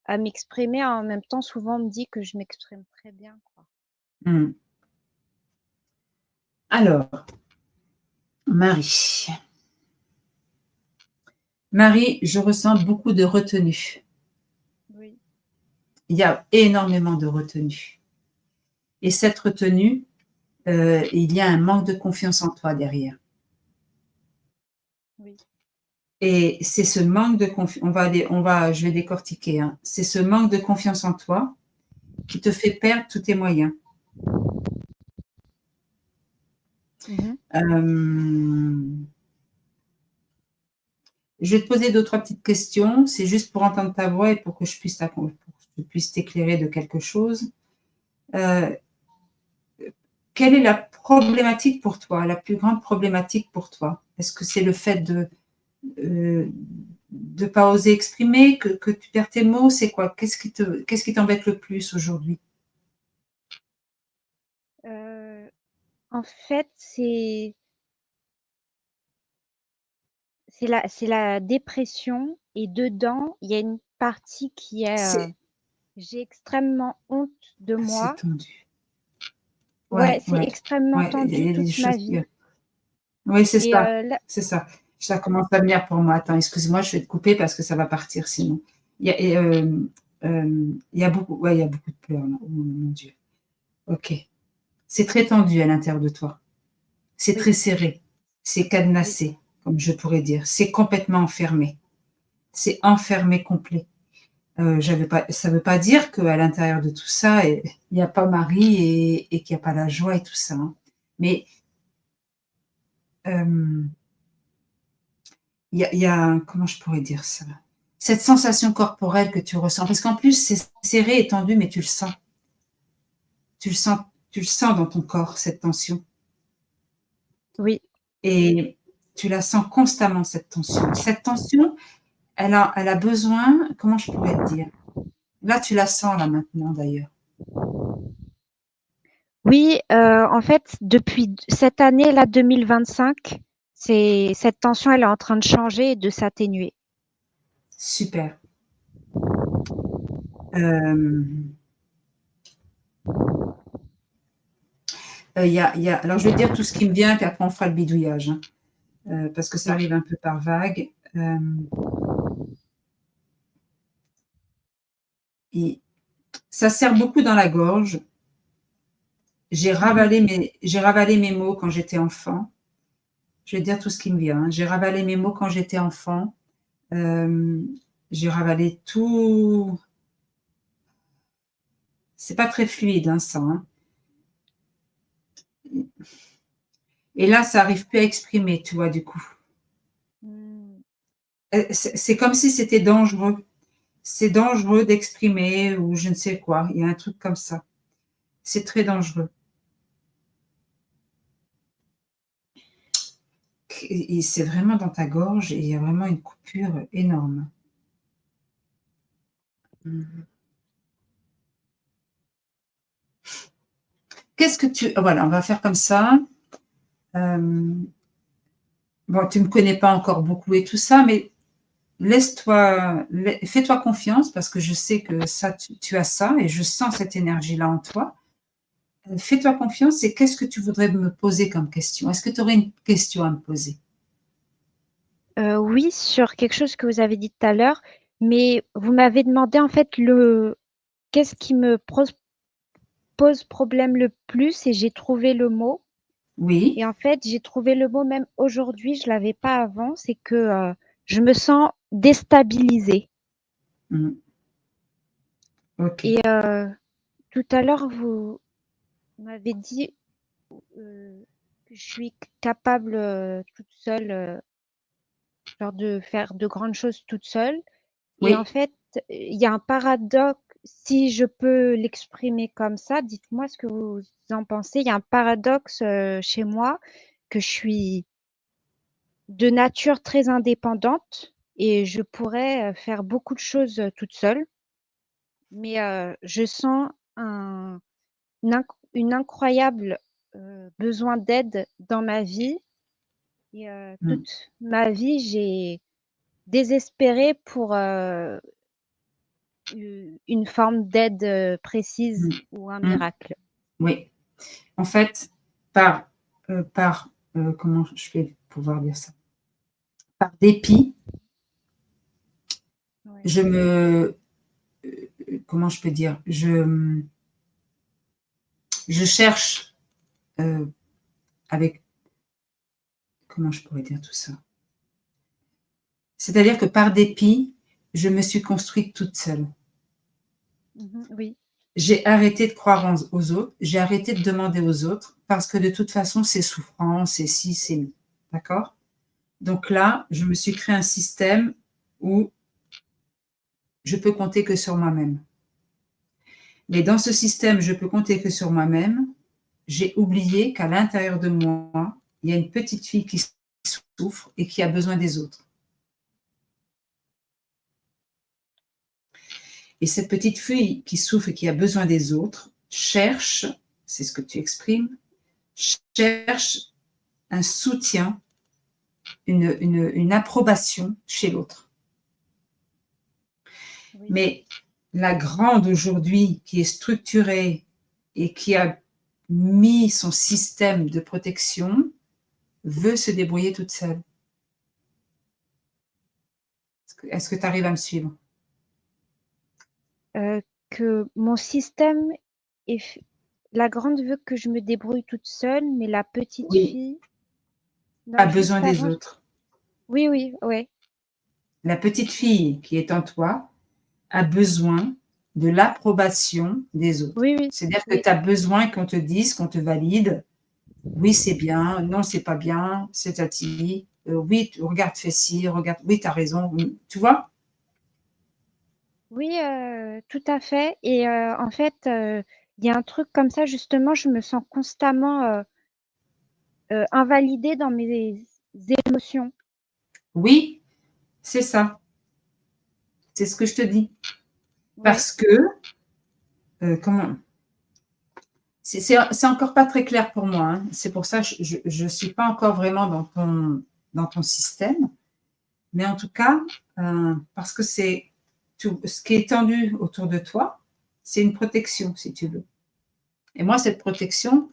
à m'exprimer. En même temps, souvent, on me dit que je m'exprime très bien, quoi.
Hmm. Alors, Marie. Marie, je ressens beaucoup de retenue.
Oui,
Il y a énormément de retenue. Et cette retenue, il y a un manque de confiance en toi derrière.
oui.
Et c'est ce manque de confiance, je vais décortiquer, hein. C'est ce manque de confiance en toi qui te fait perdre tous tes moyens.
Mhm.
Je vais te poser deux, trois petites questions. C'est juste pour entendre ta voix et pour que je puisse t'éclairer de quelque chose. Euh, quelle est la problématique pour toi, la plus grande problématique pour toi? Est-ce que c'est le fait de pas oser exprimer, que tu perds tes mots? C'est quoi? Qu'est-ce qui t'embête le plus aujourd'hui?
En fait, c'est la dépression et dedans, il y a une partie qui est,
C'est
j'ai extrêmement honte de
c'est
moi.
tendu.
Ouais,
Ouais,
c'est
ouais,
extrêmement
ouais, il
tendu
y a des
toute ma
choses
vie
oui, c'est
et
ça,
là
c'est ça. Ça commence à venir pour moi. Attends, excuse-moi, je vais te couper parce que ça va partir sinon. Il y a beaucoup ouais, il y a beaucoup de pleurs là. Oh mon Dieu. OK. C'est très tendu à l'intérieur de toi. C'est
oui,
très serré. C'est
oui,
cadenassé, comme je pourrais dire. C'est complètement enfermé. C'est enfermé complet. Ça veut pas dire qu'à l'intérieur de tout ça, il n'y a pas Marie et qu'il n'y a pas la joie et tout ça, hein. Mais il y a, comment je pourrais dire ça? Cette sensation corporelle que tu ressens, parce qu'en plus, c'est serré et tendu, mais tu le sens. Tu le sens, tu le sens dans ton corps, cette tension.
oui,
Et tu la sens constamment, cette tension. Cette tension, elle a besoin, comment je pourrais te dire? Là, tu la sens, là, maintenant, d'ailleurs.
oui, en fait, depuis cette année-là, 2025, cette tension, elle est en train de changer et de s'atténuer.
Super. Euh, alors, je vais te dire tout ce qui me vient, puis après, on fera le bidouillage, hein, parce que ça
Oui.
arrive un peu par vague. Et ça serre beaucoup dans la gorge.
Mhm.
J'ai ravalé mes mots quand j'étais enfant. Je vais te dire tout ce qui me vient, hein. J'ai ravalé mes mots quand j'étais enfant. Euh, j'ai ravalé tout. C'est pas très fluide, hein, ça, hein. Et là, ça arrive plus à exprimer, tu vois, du coup.
Mm.
C'est comme si c'était dangereux. C'est dangereux d'exprimer ou je ne sais quoi. Il y a un truc comme ça. C'est très dangereux. Et c'est vraiment dans ta gorge et il y a vraiment une coupure énorme. Mhm. Qu'est-ce que tu... Voilà, on va faire comme ça. Euh, bon, tu ne me connais pas encore beaucoup et tout ça, mais fais-toi confiance parce que je sais que ça, tu as ça et je sens cette énergie-là en toi. Fais-toi confiance et qu'est-ce que tu voudrais me poser comme question? Est-ce que tu aurais une question à me poser?
Oui, sur quelque chose que vous avez dit tout à l'heure, mais vous m'avez demandé en fait qu'est-ce qui me pose problème le plus et j'ai trouvé le mot.
Oui.
Et en fait, j'ai trouvé le mot même aujourd'hui, je l'avais pas avant, c'est que je me sens déstabilisée.
Mm. Ok.
Et tout à l'heure, vous m'avez dit que je suis capable toute seule, genre de faire de grandes choses toute seule. Et en
Oui.
fait, il y a un paradoxe, si je peux l'exprimer comme ça, dites-moi ce que vous en pensez. Il y a un paradoxe chez moi que je suis de nature très indépendante et je pourrais faire beaucoup de choses toute seule, mais je sens une incroyable besoin d'aide dans ma vie. Et
Mm.
toute ma vie, j'ai désespéré pour une forme d'aide précise
Mm.
ou un
Mm.
miracle.
Oui. En fait, comment je vais pouvoir dire ça? Par dépit,
Ouais.
je me, comment je peux dire? Je cherche avec, comment je pourrais dire tout ça? C'est-à-dire que par dépit, je me suis construite toute seule.
Mhm, oui,
J'ai arrêté de croire aux autres, j'ai arrêté de demander aux autres parce que de toute façon, c'est souffrant, c'est ci, c'est mi. D'accord? Donc là, je me suis créé un système où je peux compter que sur moi-même. Mais dans ce système, je peux compter que sur moi-même. J'ai oublié qu'à l'intérieur de moi, il y a une petite fille qui souffre et qui a besoin des autres. Et cette petite fille qui souffre et qui a besoin des autres cherche, c'est ce que tu exprimes, cherche un soutien, une approbation chez l'autre.
Oui.
Mais la grande aujourd'hui qui est structurée et qui a mis son système de protection veut se débrouiller toute seule. Est-ce que tu arrives à me suivre?
Que mon système est... La grande veut que je me débrouille toute seule, mais la petite
Oui,
fille...
a
Non,
besoin
juste
des
avant...
autres.
Oui, oui, ouais.
La petite fille qui est en toi a besoin de l'approbation des autres.
Oui, oui,
C'est-à-dire que
oui.
tu as besoin qu'on te dise, qu'on te valide. Oui, c'est bien. Non, c'est pas bien. C'est tati. Oui, regarde, fais ci. Regarde. Oui, tu as raison. Tu vois?
Oui, tout à fait. Et en fait, il y a un truc comme ça, justement, je me sens constamment invalidée dans mes émotions.
Oui, c'est ça. C'est ce que je te dis.
Oui,
Parce que, comment c'est encore pas très clair pour moi. Hein. C'est pour ça que je ne suis pas encore vraiment dans ton système. Mais en tout cas, parce que c'est tout ce qui est tendu autour de toi, c'est une protection, si tu veux. Et moi, cette protection,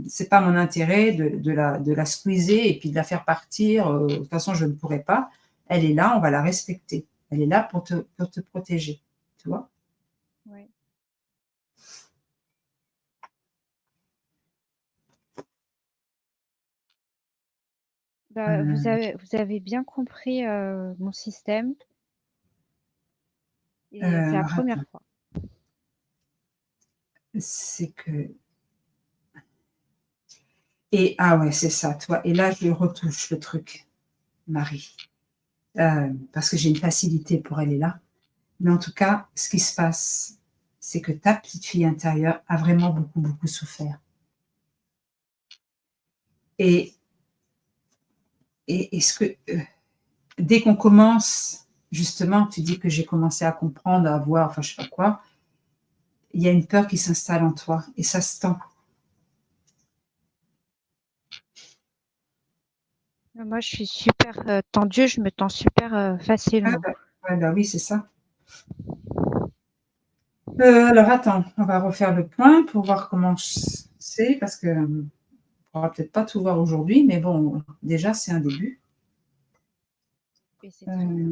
c'est pas mon intérêt de la squeezer et puis de la faire partir. De toute façon, je ne pourrais pas. Elle est là, on va la respecter. Elle est là pour te protéger. Tu vois?
oui. Bah,
Euh,
vous avez bien compris mon système. Et c'est la
alors,
première
attends.
fois.
C'est que. Et ah ouais, c'est ça, toi. Et là, je retouche le truc, Marie. Parce que j'ai une facilité pour aller là. Mais en tout cas, ce qui se passe, c'est que ta petite fille intérieure a vraiment beaucoup, beaucoup souffert. Et, et ce que, dès qu'on commence, justement, tu dis que j'ai commencé à comprendre, à voir, enfin, je sais pas quoi, il y a une peur qui s'installe en toi et ça se tend.
Moi, je suis super tendue, je me tends super
Ah
facilement.
bah, ouais, bah oui, c'est ça. Alors attends, on va refaire le point pour voir comment c'est, parce que on ne pourra peut-être pas tout voir aujourd'hui, mais bon, déjà, c'est un début.
Et c'est très bien.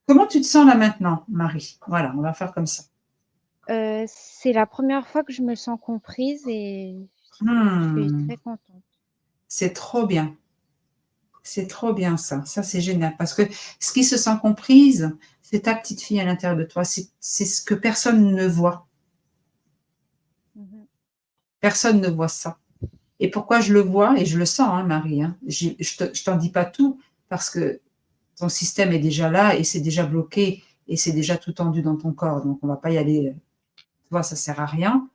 Comment tu te sens là maintenant, Marie? Voilà, on va faire comme ça.
C'est la première fois que je me sens comprise et je suis
Hmm,
très contente.
c'est trop bien. C'est trop bien ça. Ça, c'est génial. Parce que ce qui se sent comprise, c'est ta petite fille à l'intérieur de toi. C'est ce que personne ne voit.
Mhm.
Personne ne voit ça. Et pourquoi je le vois et je le sens, hein, Marie. Hein. Je t'en dis pas tout parce que ton système est déjà là et c'est déjà bloqué et c'est déjà tout tendu dans ton corps. Donc, on va pas y aller. Tu vois, ça sert à rien.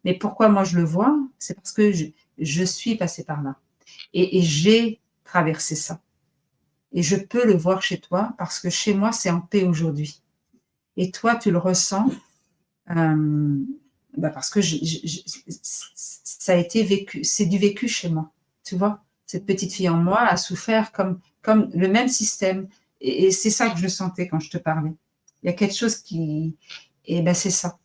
Mais pourquoi moi je le vois? C'est parce que je suis passée par là. Et j'ai traversé ça. Et je peux le voir chez toi parce que chez moi, c'est en paix aujourd'hui. Et toi, tu le ressens bah parce que ça a été vécu, c'est du vécu chez moi. Tu vois, cette petite fille en moi a souffert comme le même système. Et c'est ça que je sentais quand je te parlais. Il y a quelque chose qui. Et ben, c'est ça.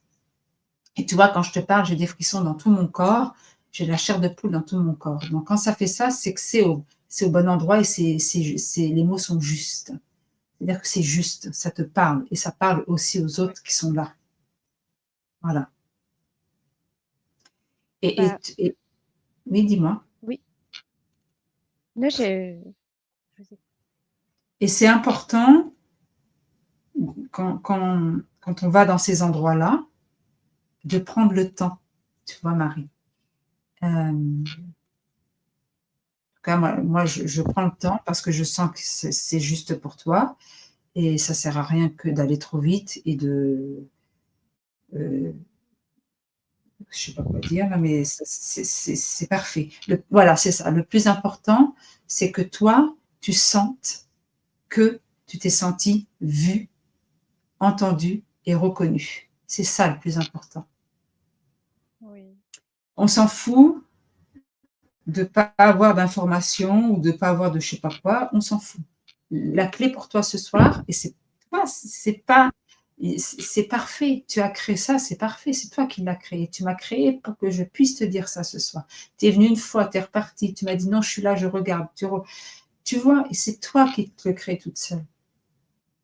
Et tu vois, quand je te parle, j'ai des frissons dans tout mon corps, j'ai la chair de poule dans tout mon corps. Donc, quand ça fait ça, c'est que c'est au bon endroit et les mots sont justes. C'est-à-dire que c'est juste, ça te parle et ça parle aussi aux
Ouais.
autres qui sont là. Voilà. Et,
Bah,
et, et oui, dis-moi.
oui. Là, je vous ai-
Et c'est important quand on va dans ces endroits-là de prendre le temps. Tu vois, Marie. En tout cas, moi je prends le temps parce que je sens que c'est juste pour toi et ça sert à rien que d'aller trop vite et euh, je sais pas quoi dire là, mais c'est parfait. Voilà, c'est ça. Le plus important, c'est que toi, tu sentes que tu t'es senti vu entendu et reconnu. C'est ça le plus important.
Oui.
On s'en fout de ne pas avoir d'informations ou de ne pas avoir de je ne sais pas quoi, on s'en fout. La clé pour toi ce soir, et c'est parfait, tu as créé ça, c'est parfait, c'est toi qui l'as créé. Tu m'as créé pour que je puisse te dire ça ce soir. Tu es venu une fois, tu es reparti, tu m'as dit non, je suis là, je regarde. Tu vois, et c'est toi qui te le crée toute seule.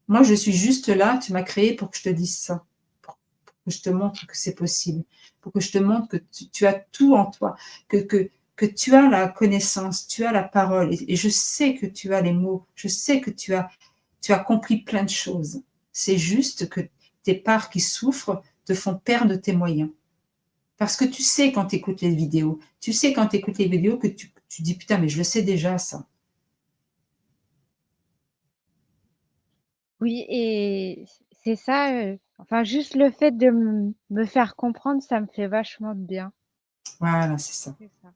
Moi, je suis juste là, tu m'as créé pour que je te dise ça, pour que je te montre que c'est possible, pour que je te montre que tu as tout en toi, que tu as la connaissance, tu as la parole, et je sais que tu as les mots, je sais que tu as compris plein de choses. C'est juste que tes parts qui souffrent te font perdre tes moyens. Parce que tu sais quand tu écoutes les vidéos, que tu dis putain, mais je le sais déjà ça.
Oui, et c'est ça, enfin, juste le fait de me faire comprendre, ça me fait vachement de bien.
Voilà, c'est ça.
C'est ça.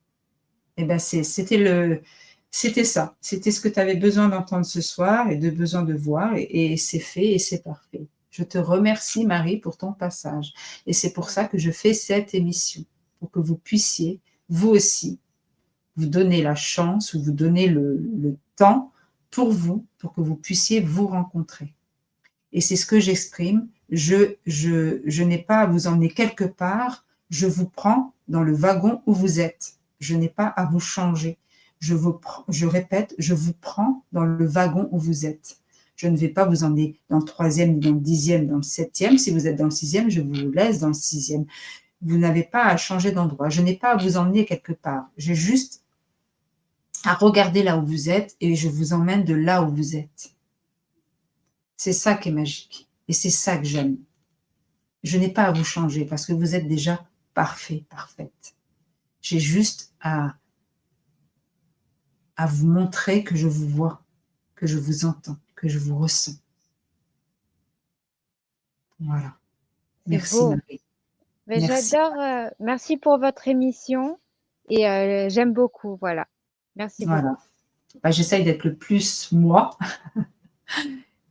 Eh ben c'était ça. C'était ce que tu avais besoin d'entendre ce soir et de besoin de voir, et c'est fait et c'est parfait. Je te remercie, Marie, pour ton passage. Et c'est pour ça que je fais cette émission, pour que vous puissiez, vous aussi, vous donner la chance ou vous donner le temps pour vous, pour que vous puissiez vous rencontrer. Et c'est ce que j'exprime. Je n'ai pas à vous emmener quelque part. Je vous prends dans le wagon où vous êtes. Je n'ai pas à vous changer. Je répète, je vous prends dans le wagon où vous êtes. Je ne vais pas vous emmener dans le 3e, dans le 10e, dans le 7e. Si vous êtes dans le 6e, je vous laisse dans le 6e. Vous n'avez pas à changer d'endroit. Je n'ai pas à vous emmener quelque part. J'ai juste à regarder là où vous êtes et je vous emmène de là où vous êtes. C'est ça qui est magique. Et c'est ça que j'aime. Je n'ai pas à vous changer parce que vous êtes déjà parfait, parfaite. J'ai juste à vous montrer que je vous vois, que je vous entends, que je vous ressens. Voilà. Merci,
Beau.
Marie.
Mais
Merci.
j'adore, merci pour votre émission et j'aime beaucoup, voilà. Merci beaucoup.
Voilà. Bah, j'essaye d'être le plus moi.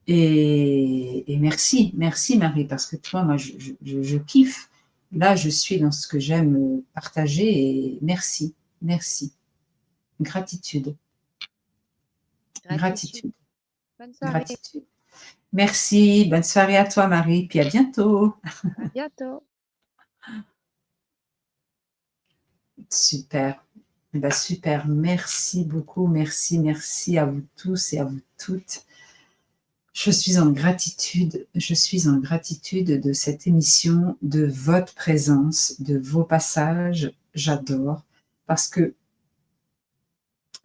Et merci, merci Marie, parce que toi, moi, je kiffe. Là, je suis dans ce que j'aime partager et merci, merci. Gratitude,
Gratitude.
gratitude,
Bonne soirée.
gratitude. Merci, bonne soirée à toi Marie, puis à bientôt.
À bientôt.
Super, bah, super, merci beaucoup, merci à vous tous et à vous toutes. Je suis en gratitude de cette émission, de votre présence, de vos passages. J'adore parce que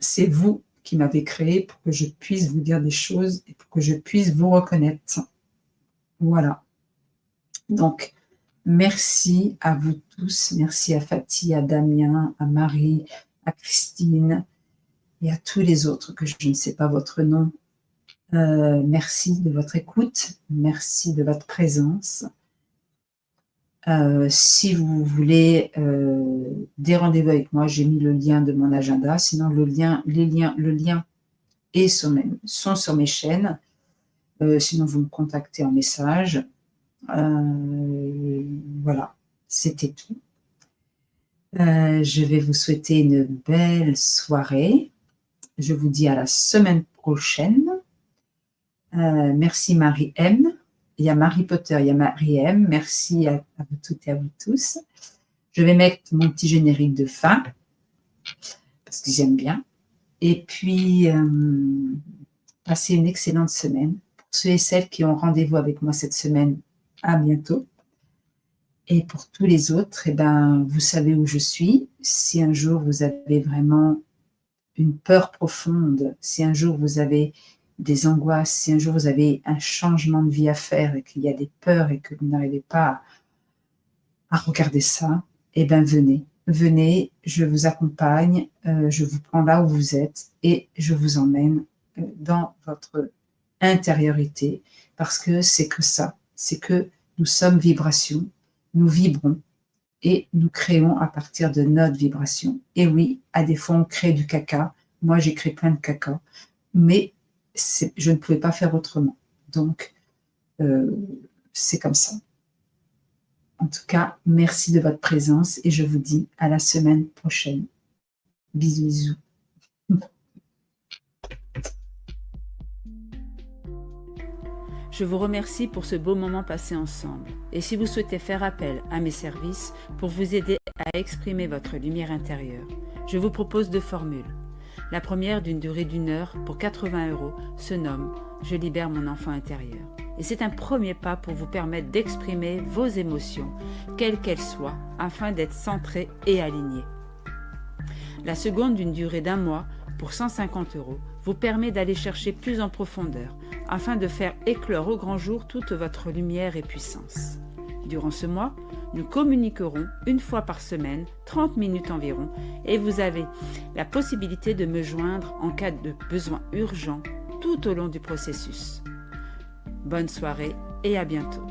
c'est vous qui m'avez créé pour que je puisse vous dire des choses et pour que je puisse vous reconnaître. Voilà. Donc, merci à vous tous. Merci à Fatih, à Damien, à Marie, à Christine et à tous les autres que je ne sais pas votre nom. Merci de votre écoute, merci de votre présence. Si vous voulez des rendez-vous avec moi, j'ai mis le lien de mon agenda. Sinon, le lien est sont sur mes chaînes. Sinon, vous me contactez en message. Voilà, c'était tout. Je vais vous souhaiter une belle soirée. Je vous dis à la semaine prochaine. Merci Marie-M. Il y a Marie Potter, il y a Marie-M. Merci à vous toutes et à vous tous. Je vais mettre mon petit générique de fin parce que j'aime bien. Et puis, passez une excellente semaine. Pour ceux et celles qui ont rendez-vous avec moi cette semaine, à bientôt. Et pour tous les autres, eh ben, vous savez où je suis. Si un jour vous avez vraiment une peur profonde, si un jour vous avez des angoisses, si un jour vous avez un changement de vie à faire et qu'il y a des peurs et que vous n'arrivez pas à regarder ça, eh bien venez, je vous accompagne, je vous prends là où vous êtes et je vous emmène dans votre intériorité parce que c'est que ça, c'est que nous sommes vibration, nous vibrons et nous créons à partir de notre vibration. Et oui, à des fois on crée du caca, moi j'ai créé plein de caca, mais je ne pouvais pas faire autrement. Donc, c'est comme ça. En tout cas, merci de votre présence et je vous dis à la semaine prochaine. Bisous, bisous. Je vous remercie pour ce beau moment passé ensemble. Et si vous souhaitez faire appel à mes services pour vous aider à exprimer votre lumière intérieure, je vous propose 2 formules. La première, d'une durée d'1 heure pour 80 € se nomme « Je libère mon enfant intérieur ». Et c'est un premier pas pour vous permettre d'exprimer vos émotions, quelles qu'elles soient, afin d'être centré et aligné. La seconde, d'une durée d'1 mois pour 150 € vous permet d'aller chercher plus en profondeur, afin de faire éclore au grand jour toute votre lumière et puissance. Durant ce mois, nous communiquerons 1 fois par semaine, 30 minutes environ, et vous avez la possibilité de me joindre en cas de besoin urgent tout au long du processus. Bonne soirée et à bientôt.